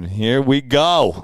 Here we go.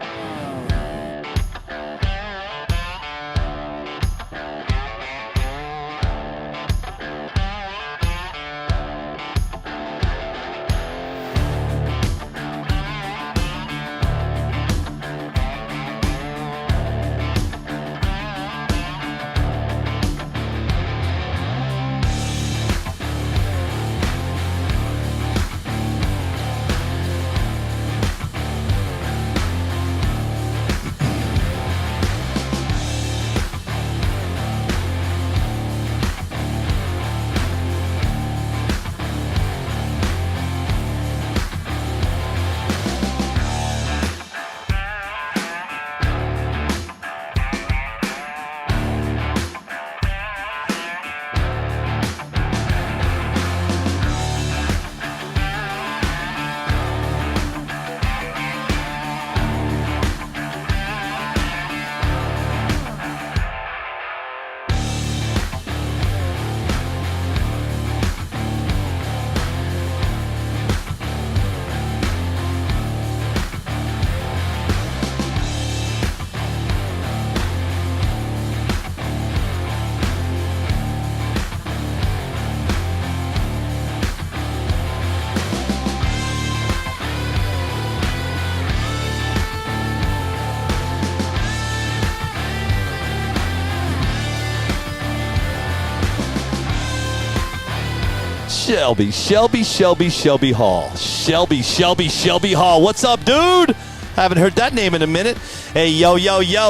Shelby Hall. Shelby Hall. What's up, dude? Haven't heard that name in a minute. Hey, yo,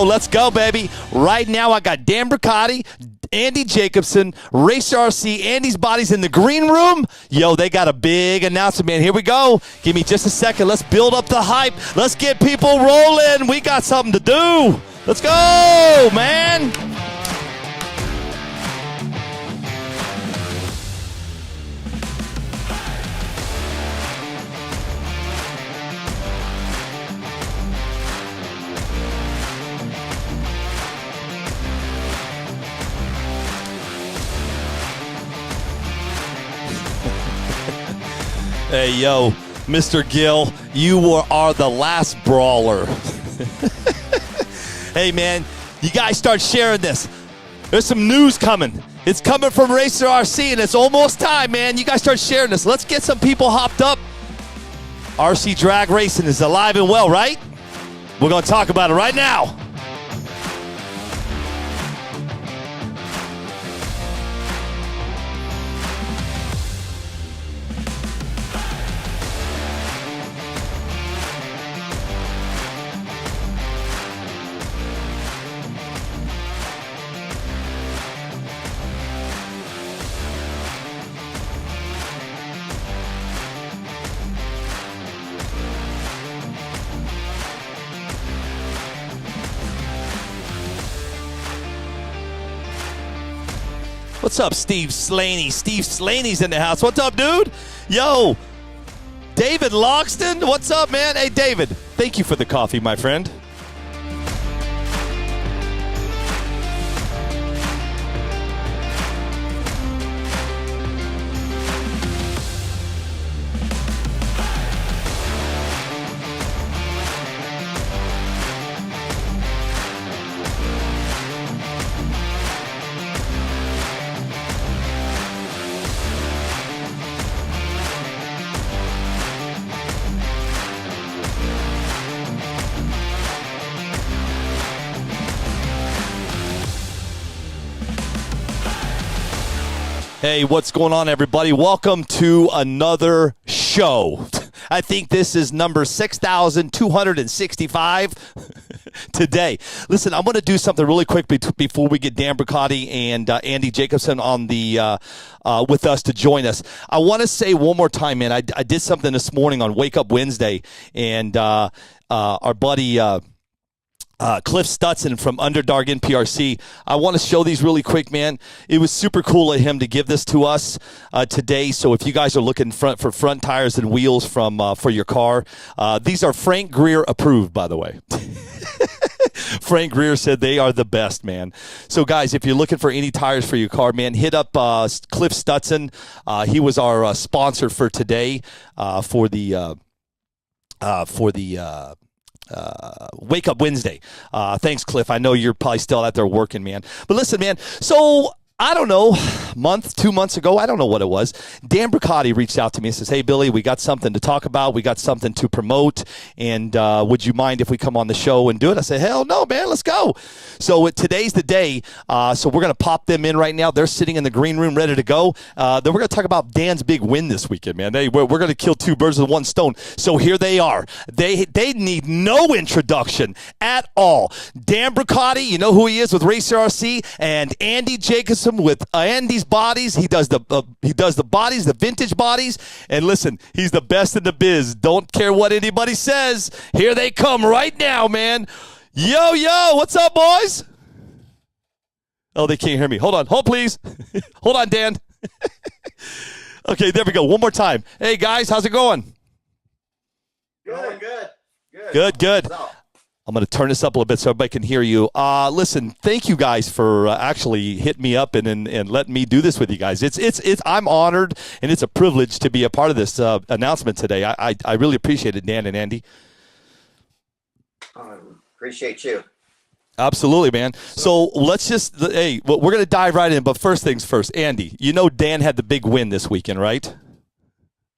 let's go, baby. Right now, I got Dan Bruncati, Any Jacobson, Racer RC, Andy's Bodies in the green room. Yo, they got a big announcement, man. Here we go. Give me just a second. Let's build up the hype. Let's get people rolling. We got something to do. Let's go, man. Hey, yo, Mr. Gill, you are the last brawler. Hey, man, you guys start sharing this. There's some news coming. It's coming from Racer RC, and it's almost time, man. You guys start sharing this. Let's get some people hopped up. RC drag racing is alive and well, right? We're going to talk about it right now. What's up, Steve Slaney? Steve Slaney's in the house. What's up, dude? Yo, David Loxton. What's up, man? Hey, David, thank you for the coffee, my friend. Hey, what's going on, everybody? Welcome to another show. I think this is number 6,265 today. Listen, I'm going to do something really quick before we get Dan Bruncati and Andy Jacobson on the with us to join us. I want to say one more time, man, I did something this morning on Wake Up Wednesday, and our buddy Cliff Stutson from Underdog NPRC. I want to show these really quick, man. It was super cool of him to give this to us today. So if you guys are looking for front tires and wheels for your car, these are Frank Greer approved, by the way. Frank Greer said they are the best, man. So, guys, if you're looking for any tires for your car, man, hit up Cliff Stutson. He was our sponsor for today for the Wake Up Wednesday. Thanks, Cliff. I know you're probably still out there working, man. But listen, man, so I don't know, 2 months ago, I don't know what it was, Dan Bruncati reached out to me and says, hey, Billy, we got something to talk about. We got something to promote, and would you mind if we come on the show and do it? I said, hell no, man, let's go. So today's the day, so we're going to pop them in right now. They're sitting in the green room ready to go. Then we're going to talk about Dan's big win this weekend, man. We're going to kill two birds with one stone. So here they are. They need no introduction at all. Dan Bruncati, you know who he is with Racer RC, and Any Jacobson with Andy's Bodies. He does the bodies, the vintage bodies. And listen, he's the best in the biz. Don't care what anybody says. Here they come right now, man. Yo, what's up, boys? Oh, they can't hear me. Hold please. Hold on, Dan. Okay, there we go. One more time. Hey, guys, how's it going? Good. I'm going to turn this up a little bit so everybody can hear you. Listen, thank you guys for actually hitting me up and letting me do this with you guys. I'm honored, and it's a privilege to be a part of this announcement today. I really appreciate it, Dan and Andy. Appreciate you. Absolutely, man. So let's just, we're going to dive right in. But first things first, Andy, you know Dan had the big win this weekend, right?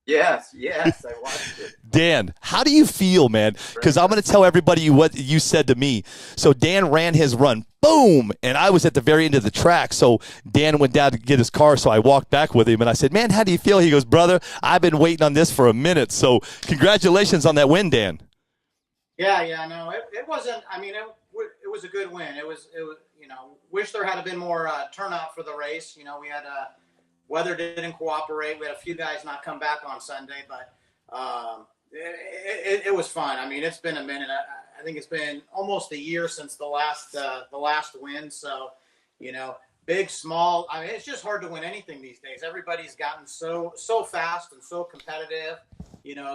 Yes, I watched it. Dan, how do you feel, man? Because I'm going to tell everybody what you said to me. So Dan ran his run, boom, and I was at the very end of the track. So Dan went down to get his car, so I walked back with him, and I said, man, how do you feel? He goes, brother, I've been waiting on this for a minute. So congratulations on that win, Dan. Yeah, no, it wasn't, I mean, it was a good win. It was, wish there had been more turnout for the race. We had weather didn't cooperate. We had a few guys not come back on Sunday, but it was fun. I mean, it's been a minute. I think it's been almost a year since the last win. So, big, small. I mean, it's just hard to win anything these days. Everybody's gotten so fast and so competitive.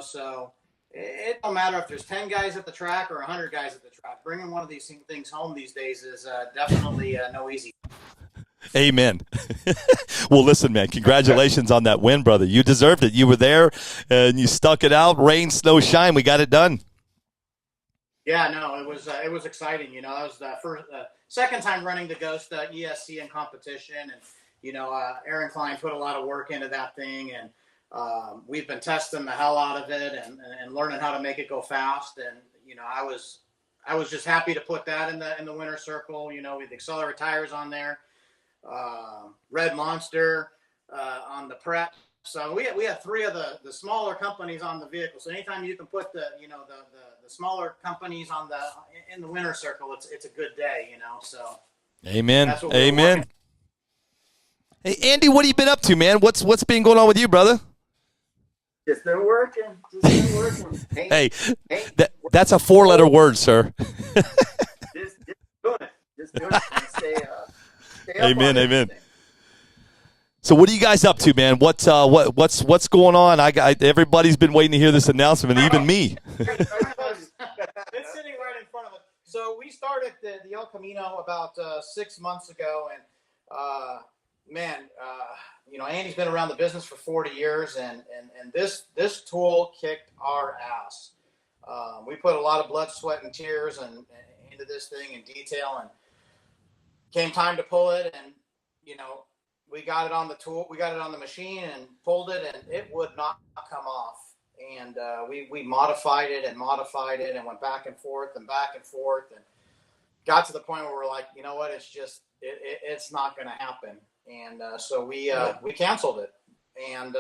So it don't matter if there's 10 guys at the track or 100 guys at the track. Bringing one of these things home these days is definitely no easy. Amen. Well, listen, man, congratulations on that win, brother. You deserved it. You were there, and you stuck it out. Rain, snow, shine. We got it done. Yeah, no, it was exciting. That was the second time running the Ghost ESC in competition, and Aaron Klein put a lot of work into that thing, and we've been testing the hell out of it and learning how to make it go fast. And I was just happy to put that in the winner circle. With Accelerate tires on there. Red Monster on the prep. So we had three of the smaller companies on the vehicle. So anytime you can put the smaller companies in the winner circle, it's a good day. So amen. Amen. Hey Andy, what have you been up to, man? What's been going on with you, brother? Just been working. Hey, that's a 4-letter word, sir. Just doing it. Stay Amen. So what are you guys up to, man? What's going on? Everybody's been waiting to hear this announcement, even me. It's sitting right in front of us. So we started the El Camino about 6 months ago, and Andy's been around the business for 40 years, and this tool kicked our ass. We put a lot of blood, sweat, and tears into this thing in detail, and came time to pull it, and we got it on the tool, we got it on the machine and pulled it, and it would not come off. And we modified it and went back and forth and got to the point where we're like, you know what, it's not going to happen. And so we canceled it. And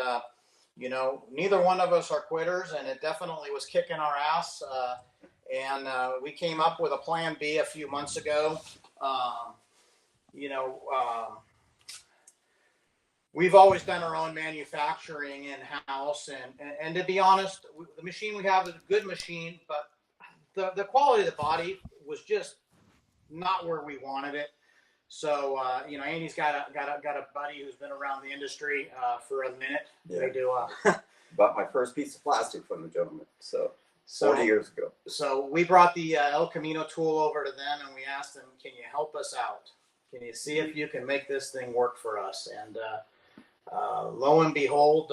neither one of us are quitters, and it definitely was kicking our ass. And we came up with a plan B a few months ago. We've always done our own manufacturing in-house, and to be honest, the machine we have is a good machine, but the quality of the body was just not where we wanted it. So Andy's got a buddy who's been around the industry for a minute. Yeah. They do bought my first piece of plastic from the gentleman, so So 40 years ago. So we brought the El Camino tool over to them, and we asked them, "Can you help us out? Can you see if you can make this thing work for us?" And lo and behold,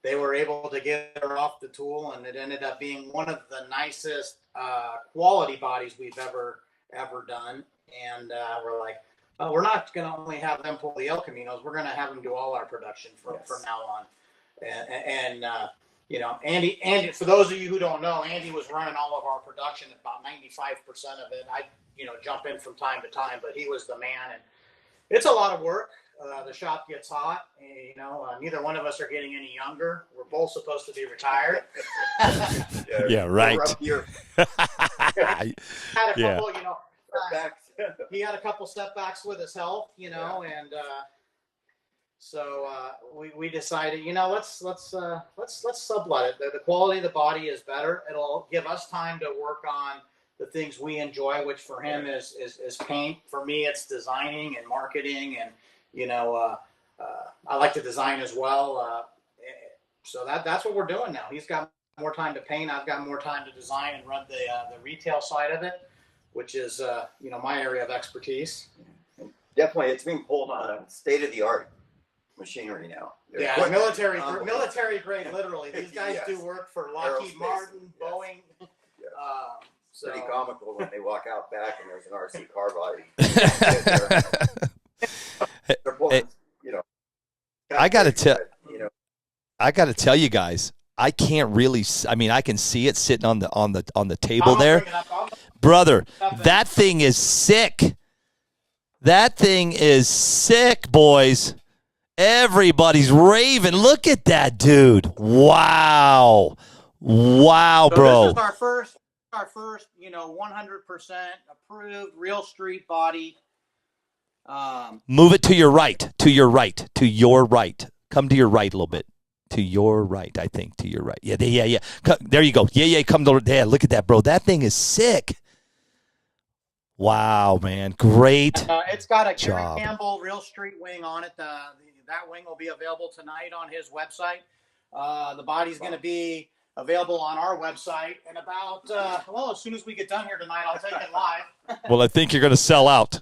they were able to get her off the tool, and it ended up being one of the nicest quality bodies we've ever done. And we're like, we're not going to only have them pull the El Caminos. We're going to have them do all our production from now on. And you know, Andy, for those of you who don't know, Andy was running all of our production, about 95% of it. I, jump in from time to time, but he was the man, and it's a lot of work. The shop gets hot. Neither one of us are getting any younger. We're both supposed to be retired. Yeah, right. Had a Yeah. couple, he had a couple setbacks with his health, and so we decided, let's sublet it. The quality of the body is better. It'll give us time to work on the things we enjoy, which for him is paint. For me, it's designing and marketing, and I like to design as well. So that's what we're doing now. He's got more time to paint. I've got more time to design and run the retail side of it, which is my area of expertise. Definitely, it's being pulled on state-of-the-art machinery now. Yeah, military grade, literally. These guys do work for Lockheed Martin, Boeing. So pretty comical when they walk out back and there's an RC car body. They're pulling, I got to tell you guys, I can't really. I mean, I can see it sitting on the table there, brother. That thing is sick. That thing is sick, boys. Everybody's raving. Look at that, dude. Wow, so bro. This is our first, 100% approved real street body. Move it to your right. To your right. To your right. Come to your right a little bit. To your right, I think. To your right. Yeah. There you go. Yeah. Come to there. Look at that, bro. That thing is sick. Wow, man. Great. It's got a Gary job. Campbell real street wing on it. That wing will be available tonight on his website. The body's going to be available on our website in about, as soon as we get done here tonight, I'll take it live. Well, I think you're going to sell out.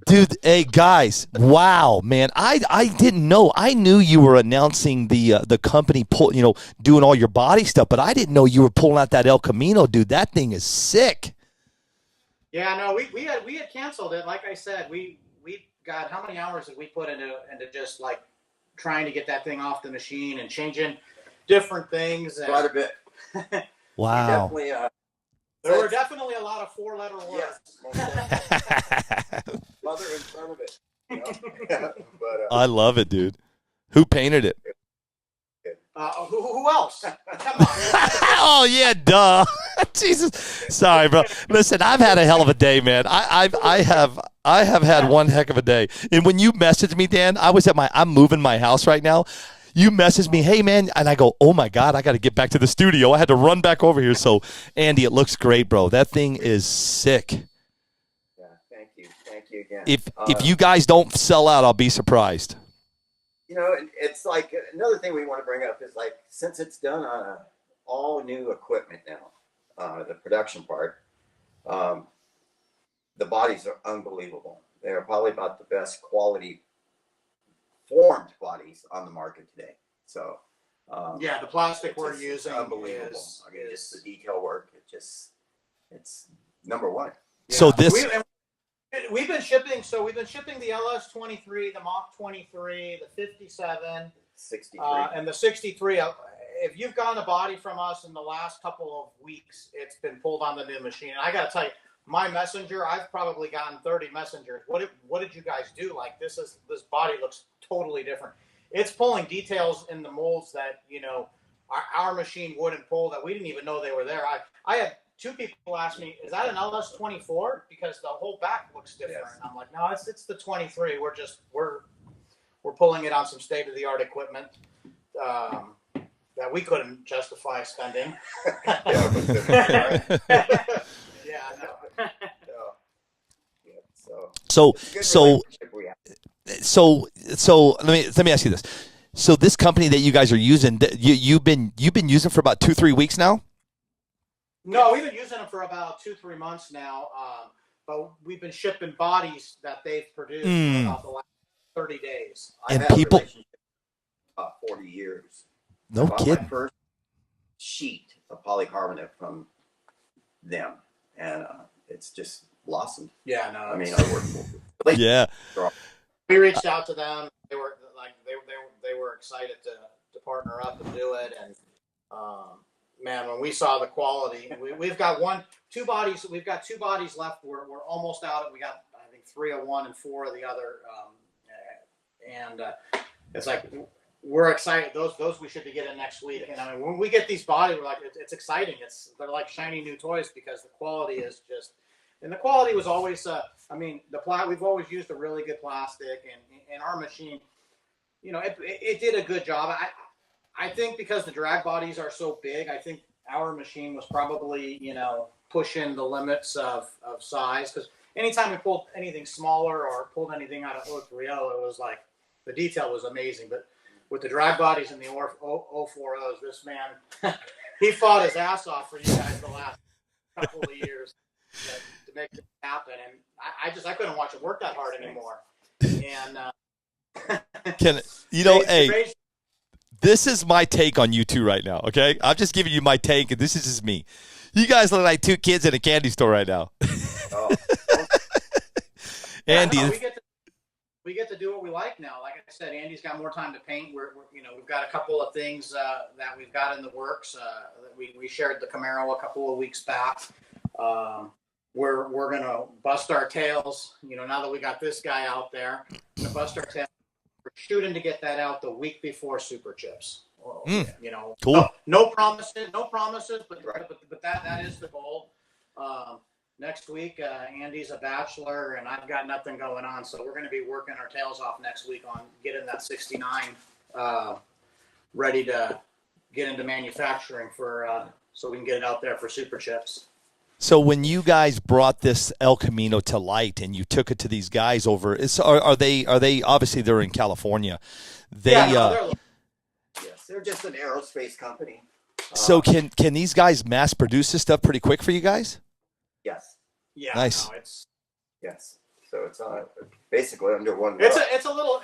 Dude, hey, guys. Wow, man. I didn't know. I knew you were announcing the company, doing all your body stuff, but I didn't know you were pulling out that El Camino, dude. That thing is sick. Yeah, no, we had canceled it. Like I said, we got, how many hours did we put into just like trying to get that thing off the machine and changing different things? And quite a bit. Wow. Definitely, there were definitely a lot of 4-letter words. Yes. Mother in front of it. But, I love it, dude. Who painted it? Who else? Come on. Oh yeah, duh. Jesus. Sorry, bro. Listen, I've had a hell of a day, man. I have had one heck of a day. And when you messaged me, Dan, I'm moving my house right now. You messaged me, hey man, and I go, oh my God, I got to get back to the studio. I had to run back over here. So, Andy, it looks great, bro. That thing is sick. Yeah, thank you again. If you guys don't sell out, I'll be surprised. It's like another thing we want to bring up is like, since it's done on all new equipment now, the production part, the bodies are unbelievable. They're probably about the best quality formed bodies on the market today. So, the plastic we're using unbelievable. Just the detail work. It's number one. Yeah. So we've been shipping. So we've been shipping the LS-23, the Mach 23, the 57, 63, and the 63. If you've gotten a body from us in the last couple of weeks, it's been pulled on the new machine. And I got to tell you, my messenger, I've probably gotten 30 messengers. What did you guys do? Like this body looks totally different. It's pulling details in the molds that our machine wouldn't pull, that we didn't even know they were there. I had 2 people ask me, is that an LS-24? Because the whole back looks different. Yes. And I'm like, no, it's the 23. We're pulling it on some state-of-the-art equipment that we couldn't justify spending. So let me ask you this. So this company that you guys are using, you've been using for about 2-3 weeks now. No, we've been using them for about 2-3 months now. But we've been shipping bodies that they've produced for about the last 30 days. And I've had people, a relationship for about 40 years. no I bought kidding. my first sheet of polycarbonate from them, and it's just blossomed. Yeah, no. I mean, I work for Yeah. We reached out to them. They were like they were excited to partner up and do it. And man, when we saw the quality, we've got two bodies. We've got 2 bodies left. We're almost out. We got I think 3 of one and 4 of the other. It's like we're excited. Those we should be getting next week. And I mean, when we get these bodies, we're like it's exciting. They're like shiny new toys because the quality is just. And the quality was always, I mean, we've always used a really good plastic, and our machine, you know, it did a good job. I think because the drag bodies are so big, I think our machine was probably, you know, pushing the limits of size. Because anytime we pulled anything smaller or pulled anything out of 030, it was like the detail was amazing. But with the drag bodies and the 040s, this man, he fought his ass off for you guys the last couple of years. To make it happen, and I couldn't watch it work that hard anymore. And hey, this is my take on you two right now. Okay, I'm just giving you my take, and this is just me. You guys look like 2 kids in a candy store right now. Oh. Andy, we get to do what we like now. Like I said, Andy's got more time to paint. We've got a couple of things that we've got in the works. We shared the Camaro a couple of weeks back. We're gonna bust our tails, you know, now that we got this guy out there. We're gonna bust our tails. We're shooting to get that out the week before Super Chips. You know, cool. No promises, but that is the goal. Next week, Andy's a bachelor, and I've got nothing going on, so we're going to be working our tails off next week on getting that 69 ready to get into manufacturing so we can get it out there for Super Chips. So when you guys brought this El Camino to light and you took it to these guys over, are they obviously they're in California? Yes, they're just an aerospace company. So can these guys mass produce this stuff pretty quick for you guys? Yes. Yeah. Nice. No, yes. So it's basically under one. It's a little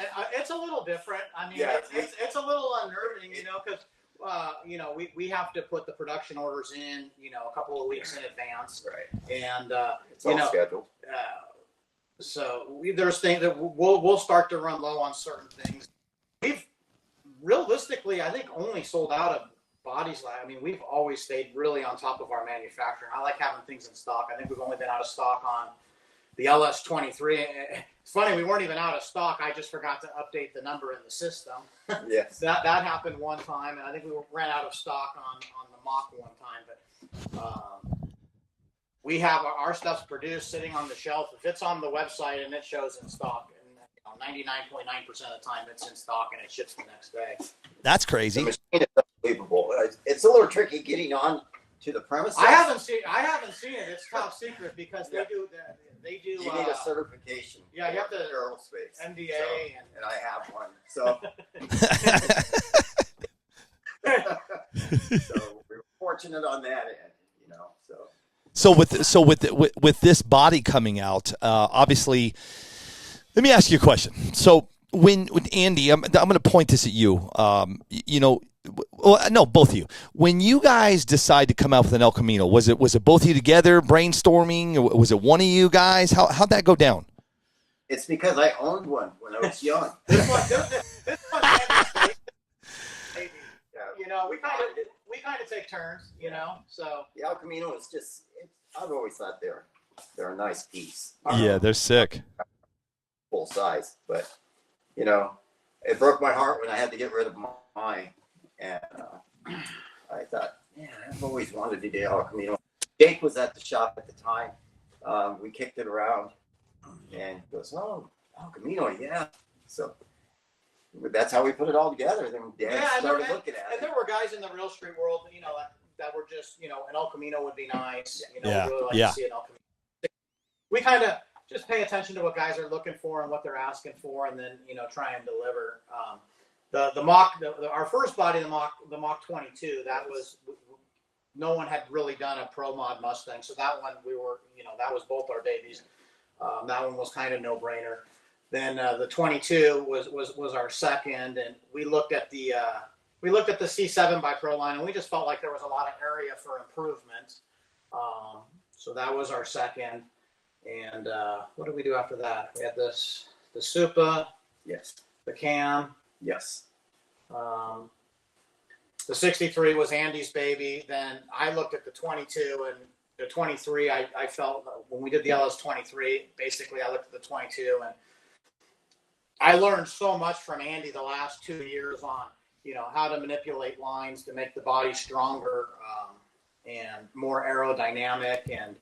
different. I mean, yeah, it's a little unnerving, you know, because. You know, we have to put the production orders in, you know, a couple of weeks in advance, right? And it's all scheduled. So there's things that we'll start to run low on certain things. We've realistically, I think, only sold out of bodies. I mean, we've always stayed really on top of our manufacturing. I like having things in stock. I think we've only been out of stock on the LS23. It's funny, we weren't even out of stock. I just forgot to update the number in the system. Yes. that happened one time, and I think we ran out of stock on the Mach one time. But we have our stuff's produced, sitting on the shelf. If it's on the website and it shows in stock, and 99.9% of the time it's in stock and it ships the next day. That's crazy. The machine is unbelievable. It's a little tricky getting on to the premises. I haven't seen it. It's top secret because they do. You need a certification. Yeah, you have to aerospace NDA, and I have one. So, so we're fortunate on that end, you know. So with this body coming out, obviously, let me ask you a question. So when Andy, I'm going to point this at you. You know. Well, no, both of you. When you guys decide to come out with an El Camino, was it both of you together brainstorming? Or was it one of you guys? How'd that go down? It's because I owned one when I was young. this one you know, we kind of take turns, you know. So the El Camino is just. I've always thought they're a nice piece. Yeah, they're sick. Full size, but you know, it broke my heart when I had to get rid of mine. And I thought, yeah, I've always wanted to do El Camino. Jake was at the shop at the time. We kicked it around, and he goes, "Oh, El Camino, yeah." So that's how we put it all together. Then Dad started looking at it. And there were guys in the real street world, you know, that were just, you know, an El Camino would be nice. You know, yeah. really like to see an El Camino. We kind of just pay attention to what guys are looking for and what they're asking for, and then, you know, try and deliver. our first body, the Mach 22, that was, no one had really done a pro mod Mustang. So that one that was both our babies. That one was kind of no brainer. Then the 22 was our second, and we looked at the C7 by Proline, and we just felt like there was a lot of area for improvement. So that was our second. And what did we do after that? We had the Supa, Yes. the Cam. Yes. The 63 was Andy's baby. Then I looked at the 22 and the 23. I felt when we did the LS 23, basically I looked at the 22 and I learned so much from Andy the last 2 years on, how to manipulate lines to make the body stronger and more aerodynamic. And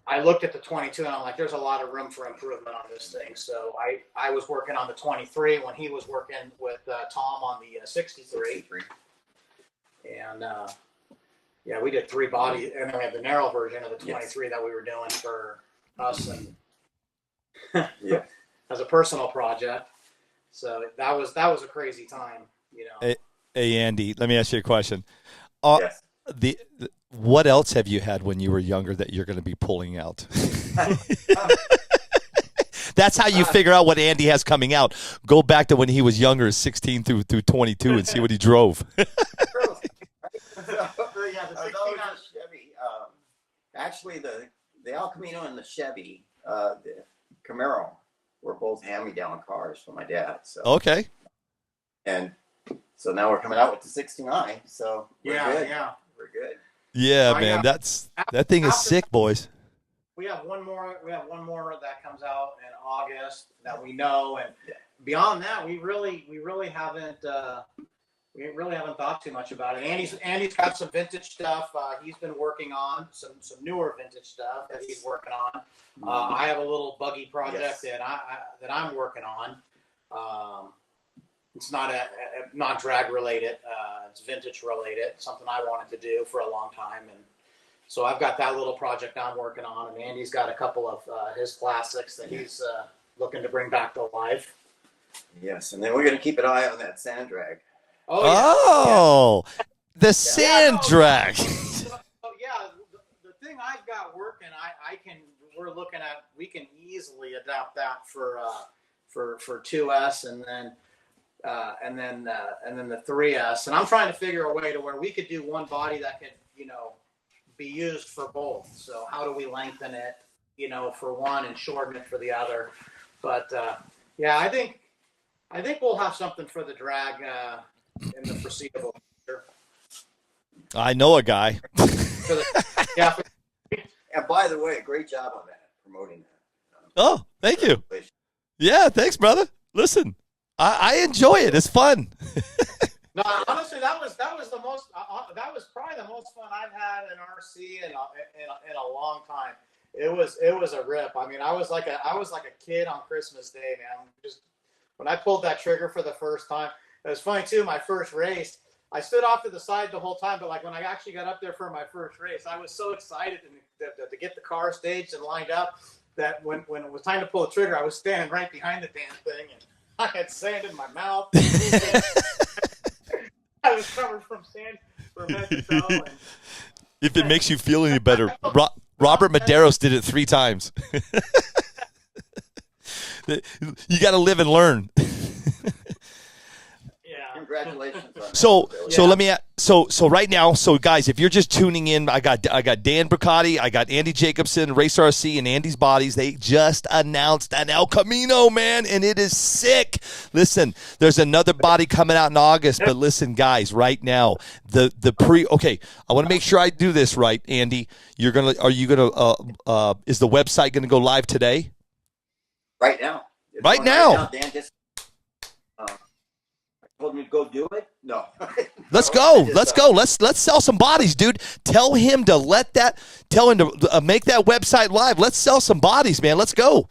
I looked at the 22 and I'm like, there's a lot of room for improvement on this thing. So I was working on the 23 when he was working with Tom on the 63. And we did 3 body, and then we had the narrow version of the 23 that we were doing for us and as a personal project. So that was a crazy time, Hey Andy, let me ask you a question. Yes. What else have you had when you were younger that you're going to be pulling out? That's how you figure out what Andy has coming out. Go back to when he was younger, 16 through 22, and see what he drove. The 69 Chevy. Actually, the El Camino and the Chevy, the Camaro, were both hand-me-down cars for my dad. So Okay. And so now we're coming out with the 69. So we're good. We're good. Yeah, man, that thing is sick, boys. We have one more that comes out in August that we know, and beyond that, we really haven't thought too much about it. Andy's got some vintage stuff. He's been working on some newer vintage stuff that he's working on. I have a little buggy project that I'm working on. It's not drag related. It's vintage related. Something I wanted to do for a long time, and so I've got that little project I'm working on. And Andy's got a couple of his classics that he's looking to bring back to life. Yes, and then we're going to keep an eye on that sand drag. The sand drag. The thing I've got working, we can easily adapt that for 2S and then the 3S. And I'm trying to figure a way to where we could do one body that could, be used for both. So how do we lengthen it, for one and shorten it for the other? But I think we'll have something for the drag in the foreseeable future. I know a guy. And by the way, great job on that, promoting that. Oh, thank you. Yeah, thanks, brother. Listen, I enjoy it. It's fun. No, honestly, that was probably the most fun I've had in RC in a long time. It was a rip. I mean, I was like a kid on Christmas Day, man. Just when I pulled that trigger for the first time, it was funny too. My first race, I stood off to the side the whole time, but like when I actually got up there for my first race, I was so excited to get the car staged and lined up that when it was time to pull the trigger, I was standing right behind the damn thing, and I had sand in my mouth. I was covered from sand from head to toe. And if it makes you feel any better, Robert Medeiros did it 3 times. You got to live and learn. Congratulations on that. So let me so right now, so guys, if you're just tuning in, I got Dan Bruncati, I got Any Jacobson, Race RC, and Andy's Bodies. They just announced an El Camino, man, and it is sick. Listen, there's another body coming out in August, but listen, guys, right now, I want to make sure I do this right, Andy. Is the website gonna go live today? Right now. Right now. Dan just told me to go do it. No. Let's go. Let's sell some bodies, dude. Tell him to make that website live. Let's sell some bodies, man. Let's go.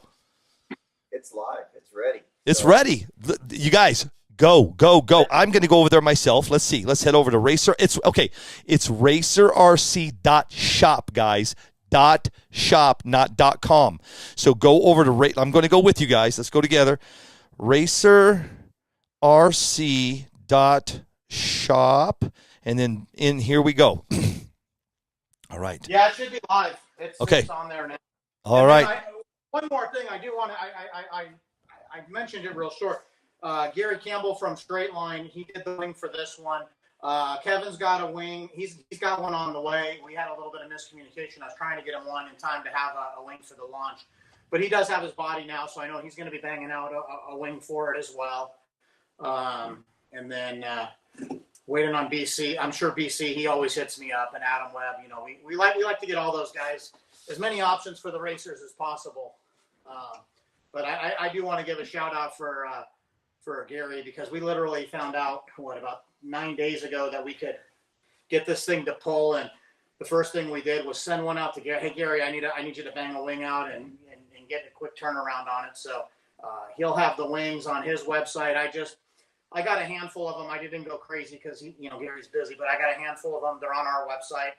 It's live. It's ready. It's ready. You guys, go. I'm going to go over there myself. Let's see. Let's head over to Racer. It's racerrc.shop, guys. .shop, not .com. So go over to I'm going to go with you guys. Let's go together. Racer racrc.shop. And then here we go. All right. Yeah, it should be live. Okay. It's on there now. All right. One more thing I do want to, I mentioned it real short. Gary Campbell from Straight Line, he did the wing for this one. Kevin's got a wing. He's got one on the way. We had a little bit of miscommunication. I was trying to get him one in time to have a wing for the launch. But he does have his body now, so I know he's going to be banging out a wing for it as well. And then waiting on BC. I'm sure BC, he always hits me up, and Adam Webb. You know, we like to get all those guys as many options for the racers as possible. But I do want to give a shout out for Gary, because we literally found out about 9 days ago that we could get this thing to pull, and the first thing we did was send one out to Gary. Hey Gary, I need you to bang a wing out and get a quick turnaround on it. So he'll have the wings on his website. I got a handful of them. I didn't go crazy because Gary's busy, but I got a handful of them. They're on our website,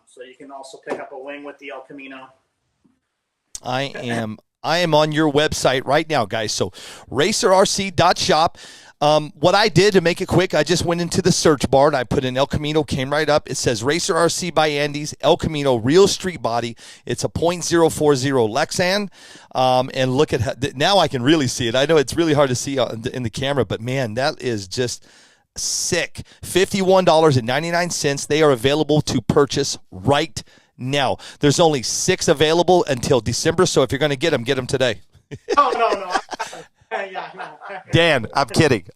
so you can also pick up a wing with the El Camino. I am on your website right now, guys. So racerrc.shop. What I did to make it quick, I just went into the search bar and I put in El Camino, came right up. It says Racer RC by Andy's, El Camino, real street body. It's a .040 Lexan. And look at now I can really see it. I know it's really hard to see in the camera, but man, that is just sick. $51.99. They are available to purchase right now. There's only 6 available until December, so if you're going to get them today. No. Yeah, no. Dan, I'm kidding.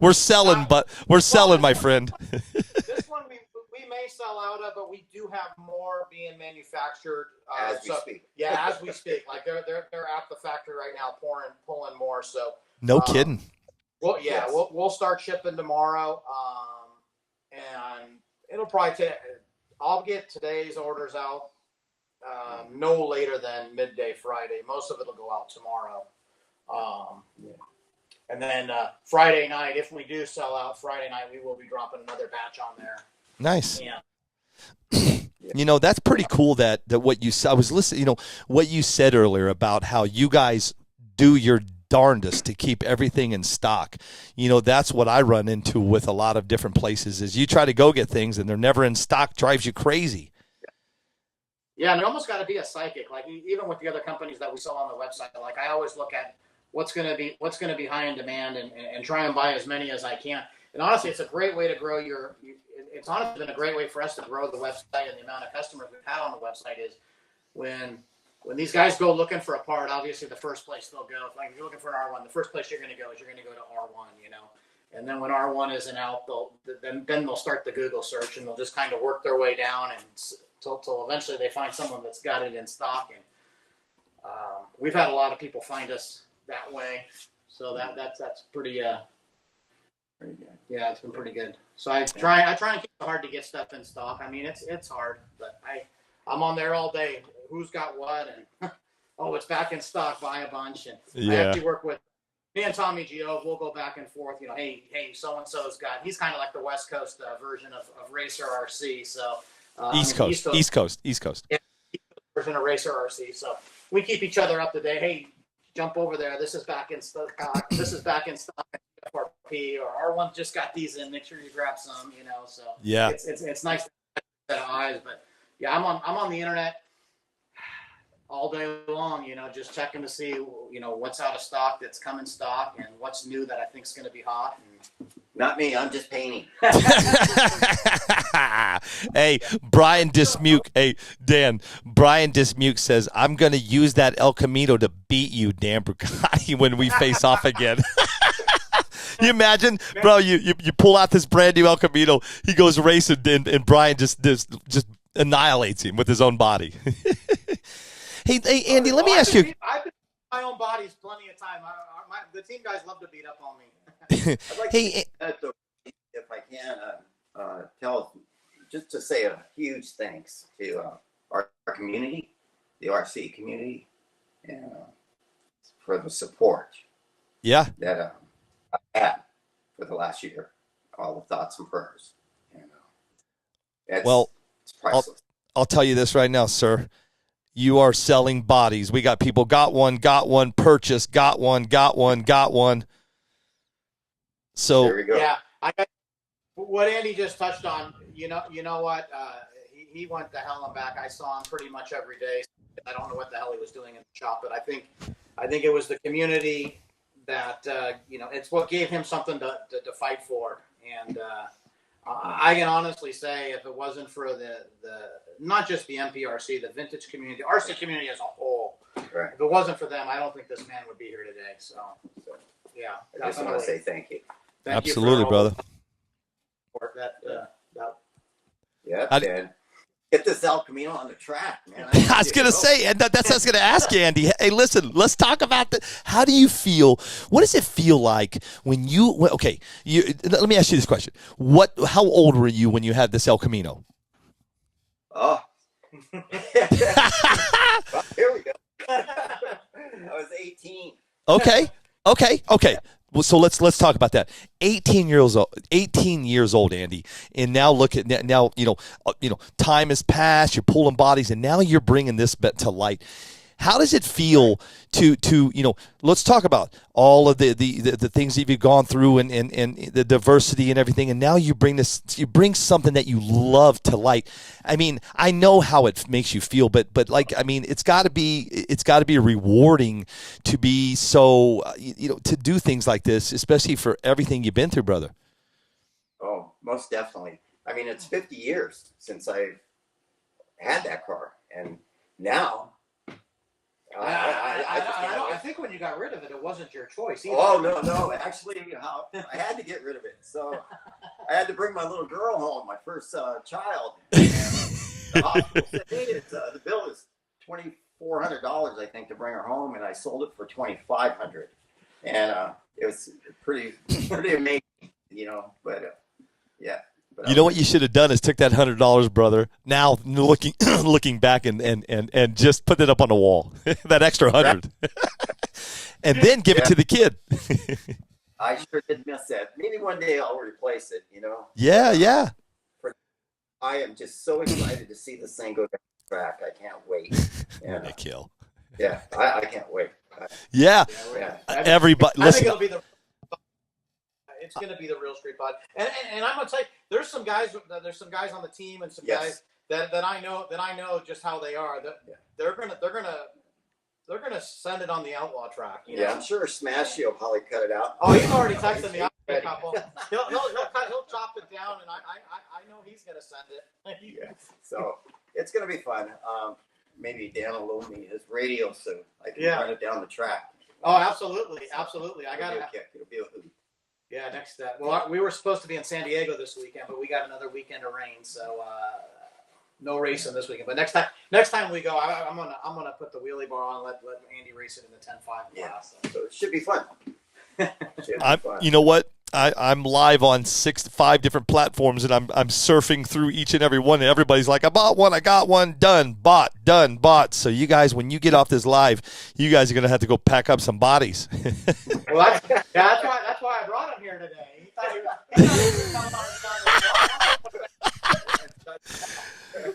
We're selling, my friend. This one we may sell out of, but we do have more being manufactured as we speak. Yeah, as we speak. Like they're at the factory right now, pulling more. So no kidding. Well, yeah, we'll start shipping tomorrow, and it'll probably take. I'll get today's orders out no later than midday Friday. Most of it will go out tomorrow. And then Friday night, if we do sell out Friday night, we will be dropping another batch on there. Nice. Yeah. That's pretty cool that what you said. I was listening, what you said earlier about how you guys do your darndest to keep everything in stock. That's what I run into with a lot of different places is you try to go get things and they're never in stock, drives you crazy. Yeah, and it almost got to be a psychic. Like even with the other companies that we sell on the website, like I always look at what's going to be high in demand and try and buy as many as I can. And honestly, it's a great way to grow it's honestly been a great way for us to grow the website, and the amount of customers we've had on the website is when these guys go looking for a part, obviously the first place they'll go, like if you're looking for an R1, the first place you're going to go to R1, and then when R1 isn't out, then they'll start the Google search, and they'll just kind of work their way down and till eventually they find someone that's got it in stock. And we've had a lot of people find us that way, so that's pretty good. Yeah, it's been pretty good. So I try and keep it hard to get stuff in stock. I mean, it's hard, but I'm on there all day. Who's got what, and it's back in stock, buy a bunch. And I actually work with me and Tommy Gio. We'll go back and forth. Hey, so and so's got. He's kind of like the West Coast version of Racer RC. So East Coast. Yeah, version of Racer RC. So we keep each other up to date. Hey, jump over there. This is back in stock. This is back in stock. FRP or R1 just got these in. Make sure you grab some. So yeah, it's nice to have a set of eyes. But yeah, I'm on the internet all day long. Just checking to see what's out of stock that's coming stock and what's new that I think is going to be hot. Not me. I'm just painting. Hey, Brian Dismuke. Hey, Dan. Brian Dismuke says, I'm going to use that El Camino to beat you, Dan Bruncati, when we face off again. You imagine, bro, you pull out this brand new El Camino, he goes racing, and Brian just annihilates him with his own body. Hey, Andy, let me ask you. I've been my own bodies plenty of time. The team guys love to beat up on me. I'd like to, if I can, just to say a huge thanks to our community, the RC community, and for the support. Yeah. That I had for the last year, all the thoughts and prayers. It's priceless. I'll tell you this right now, sir. You are selling bodies. We got people got one, purchased, got one. So there we go. Yeah, what Andy just touched on. You know what? He went to hell and back. I saw him pretty much every day. I don't know what the hell he was doing in the shop, but I think it was the community that it's what gave him something to fight for. And I can honestly say, if it wasn't for the not just the MPRC, the vintage community, the RC community as a whole, Right. if it wasn't for them, I don't think this man would be here today. So yeah, I just want to say thank you. Thank you absolutely, for all brother. the support that Yeah, I- Dan. Get this El Camino on the track, man. I was going to say, and that's what I was going to ask you, Andy. Hey, listen, let's talk about that. How do you feel? What does it feel like when okay, let me ask you this question. How old were you when you had this El Camino? Oh. Well, here we go. I was 18. Okay. Well, so let's talk about that. 18 years old, Andy, and now look at now. Time has passed. You're pulling bodies, and now you're bringing this bet to light. How does it feel to let's talk about all of the things that you've gone through and the diversity and everything, and now you bring something that you love to light. I mean, I know how it makes you feel, but it's got to be rewarding to be so to do things like this, especially for everything you've been through, brother. Oh, most definitely. I mean, it's 50 years since I had that car, and now. I think when you got rid of it, it wasn't your choice either. Oh, no. Actually, I had to get rid of it. So I had to bring my little girl home, my first child. And the hospital said, hey, the bill is $2,400, I think, to bring her home. And I sold it for $2,500. And it was pretty amazing, but yeah. But You know what you should have done is took that $100, brother. Now looking back and just put it up on the wall, that extra 100, and then give it to the kid. I sure did miss that. Maybe one day I'll replace it. Yeah. I am just so excited to see this thing go down the track. I can't wait. They kill. Yeah, I can't wait. Yeah. Everybody, I think listen. it'll be it's going to be the real street pod, and I'm going to tell you, there's some guys on the team and some guys that I know just how they are. They're gonna send it on the outlaw track. Yeah, I'm sure Smash will probably cut it out. Oh, he's already texted me a couple. He'll chop it down, and I know he's gonna send it. Yeah. So it's gonna be fun. Maybe Dan will loan me his radio so I can run it down the track. Oh, absolutely. I got it. It'll be a hoot. Yeah, next. Well, we were supposed to be in San Diego this weekend, but we got another weekend of rain, so no racing this weekend. But next time we go, I'm gonna put the wheelie bar on, let Andy race it in the 10.5 class. So it should be fun. You know what? I'm live on 5 different platforms, and I'm surfing through each and every one, and everybody's like, I bought one, I got one, done, bought. So you guys, when you get off this live, you guys are gonna have to go pack up some bodies. Well, that's why I brought him here today. He thought he was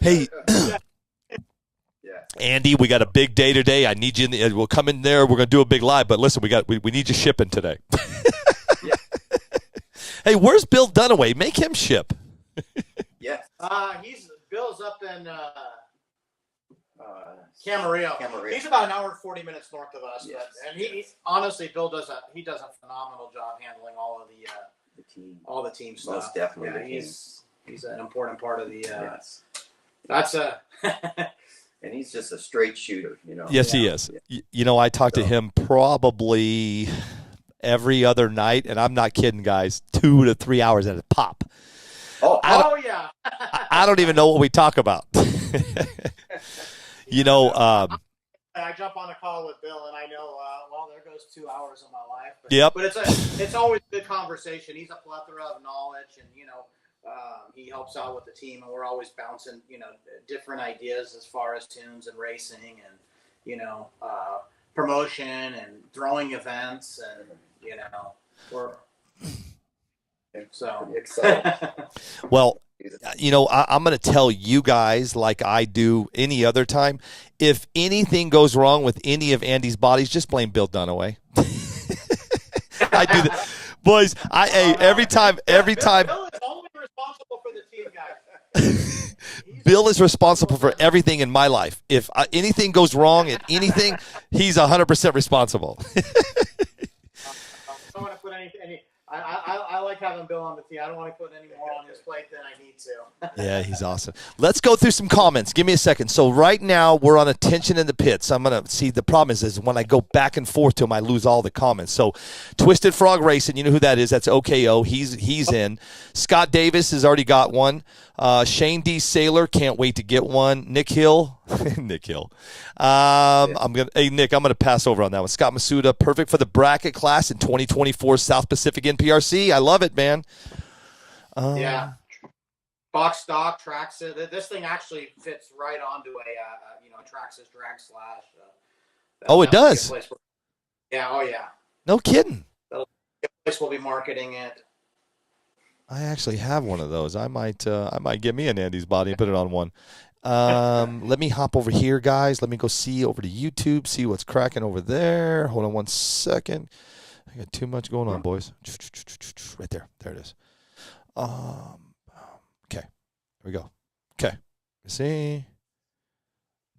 Hey, Yeah. Andy, we got a big day today. I need you in we'll come in there. We're gonna do a big live, but listen, we need you shipping today. Hey, where's Bill Dunaway? Make him ship. Yes. Bill's up in Camarillo. Camarillo. He's about an hour and 40 minutes north of us. Yes. And he honestly, Bill does a phenomenal job handling all of The team. all the team stuff. Most definitely. Yeah, the team. he's an important part of the. Yes. That's a. And he's just a straight shooter, Yes, he is. I talk to him probably every other night, and I'm not kidding, guys. 2 to 3 hours at a pop. Yeah. I don't even know what we talk about. I jump on a call with Bill, and I know, there goes 2 hours of my life. But, Yep. But it's always a good conversation. He's a plethora of knowledge, and he helps out with the team, and we're always bouncing, different ideas as far as tunes and racing, and promotion and throwing events, and we're so excited. Well, I'm going to tell you guys, like I do any other time, if anything goes wrong with any of Andy's bodies, just blame Bill Dunaway. I do that. Boys, every time. Bill is only responsible for the team, guys. Bill is responsible for everything in my life. If anything goes wrong at anything, he's 100% responsible. I don't want to put any. I like having Bill on the team. I don't want to put any more on his plate than I need to. Yeah, he's awesome. Let's go through some comments. Give me a second. So right now we're on attention in the pits. I'm going to see, the problem is when I go back and forth to him, I lose all the comments. So Twisted Frog Racing, you know who that is. That's OKO. He's in. Scott Davis has already got one. Shane D. Saylor, can't wait to get one. Nick Hill. Nick Hill. Hey, Nick, I'm going to pass over on that one. Scott Masuda, perfect for the bracket class in 2024 South Pacific NPRC. I love it, man. Yeah. Box stock, Traxxas. This thing actually fits right onto a Traxxas drag slash. It does? Yeah, oh yeah. No kidding. The place will be marketing it. I actually have one of those. I might get me an Andy's body and put it on one. Let me hop over here, guys. Let me go see over to YouTube, see what's cracking over there. Hold on one second. I got too much going on, boys. Right there. There it is. Okay. Here we go. Okay. Let's see.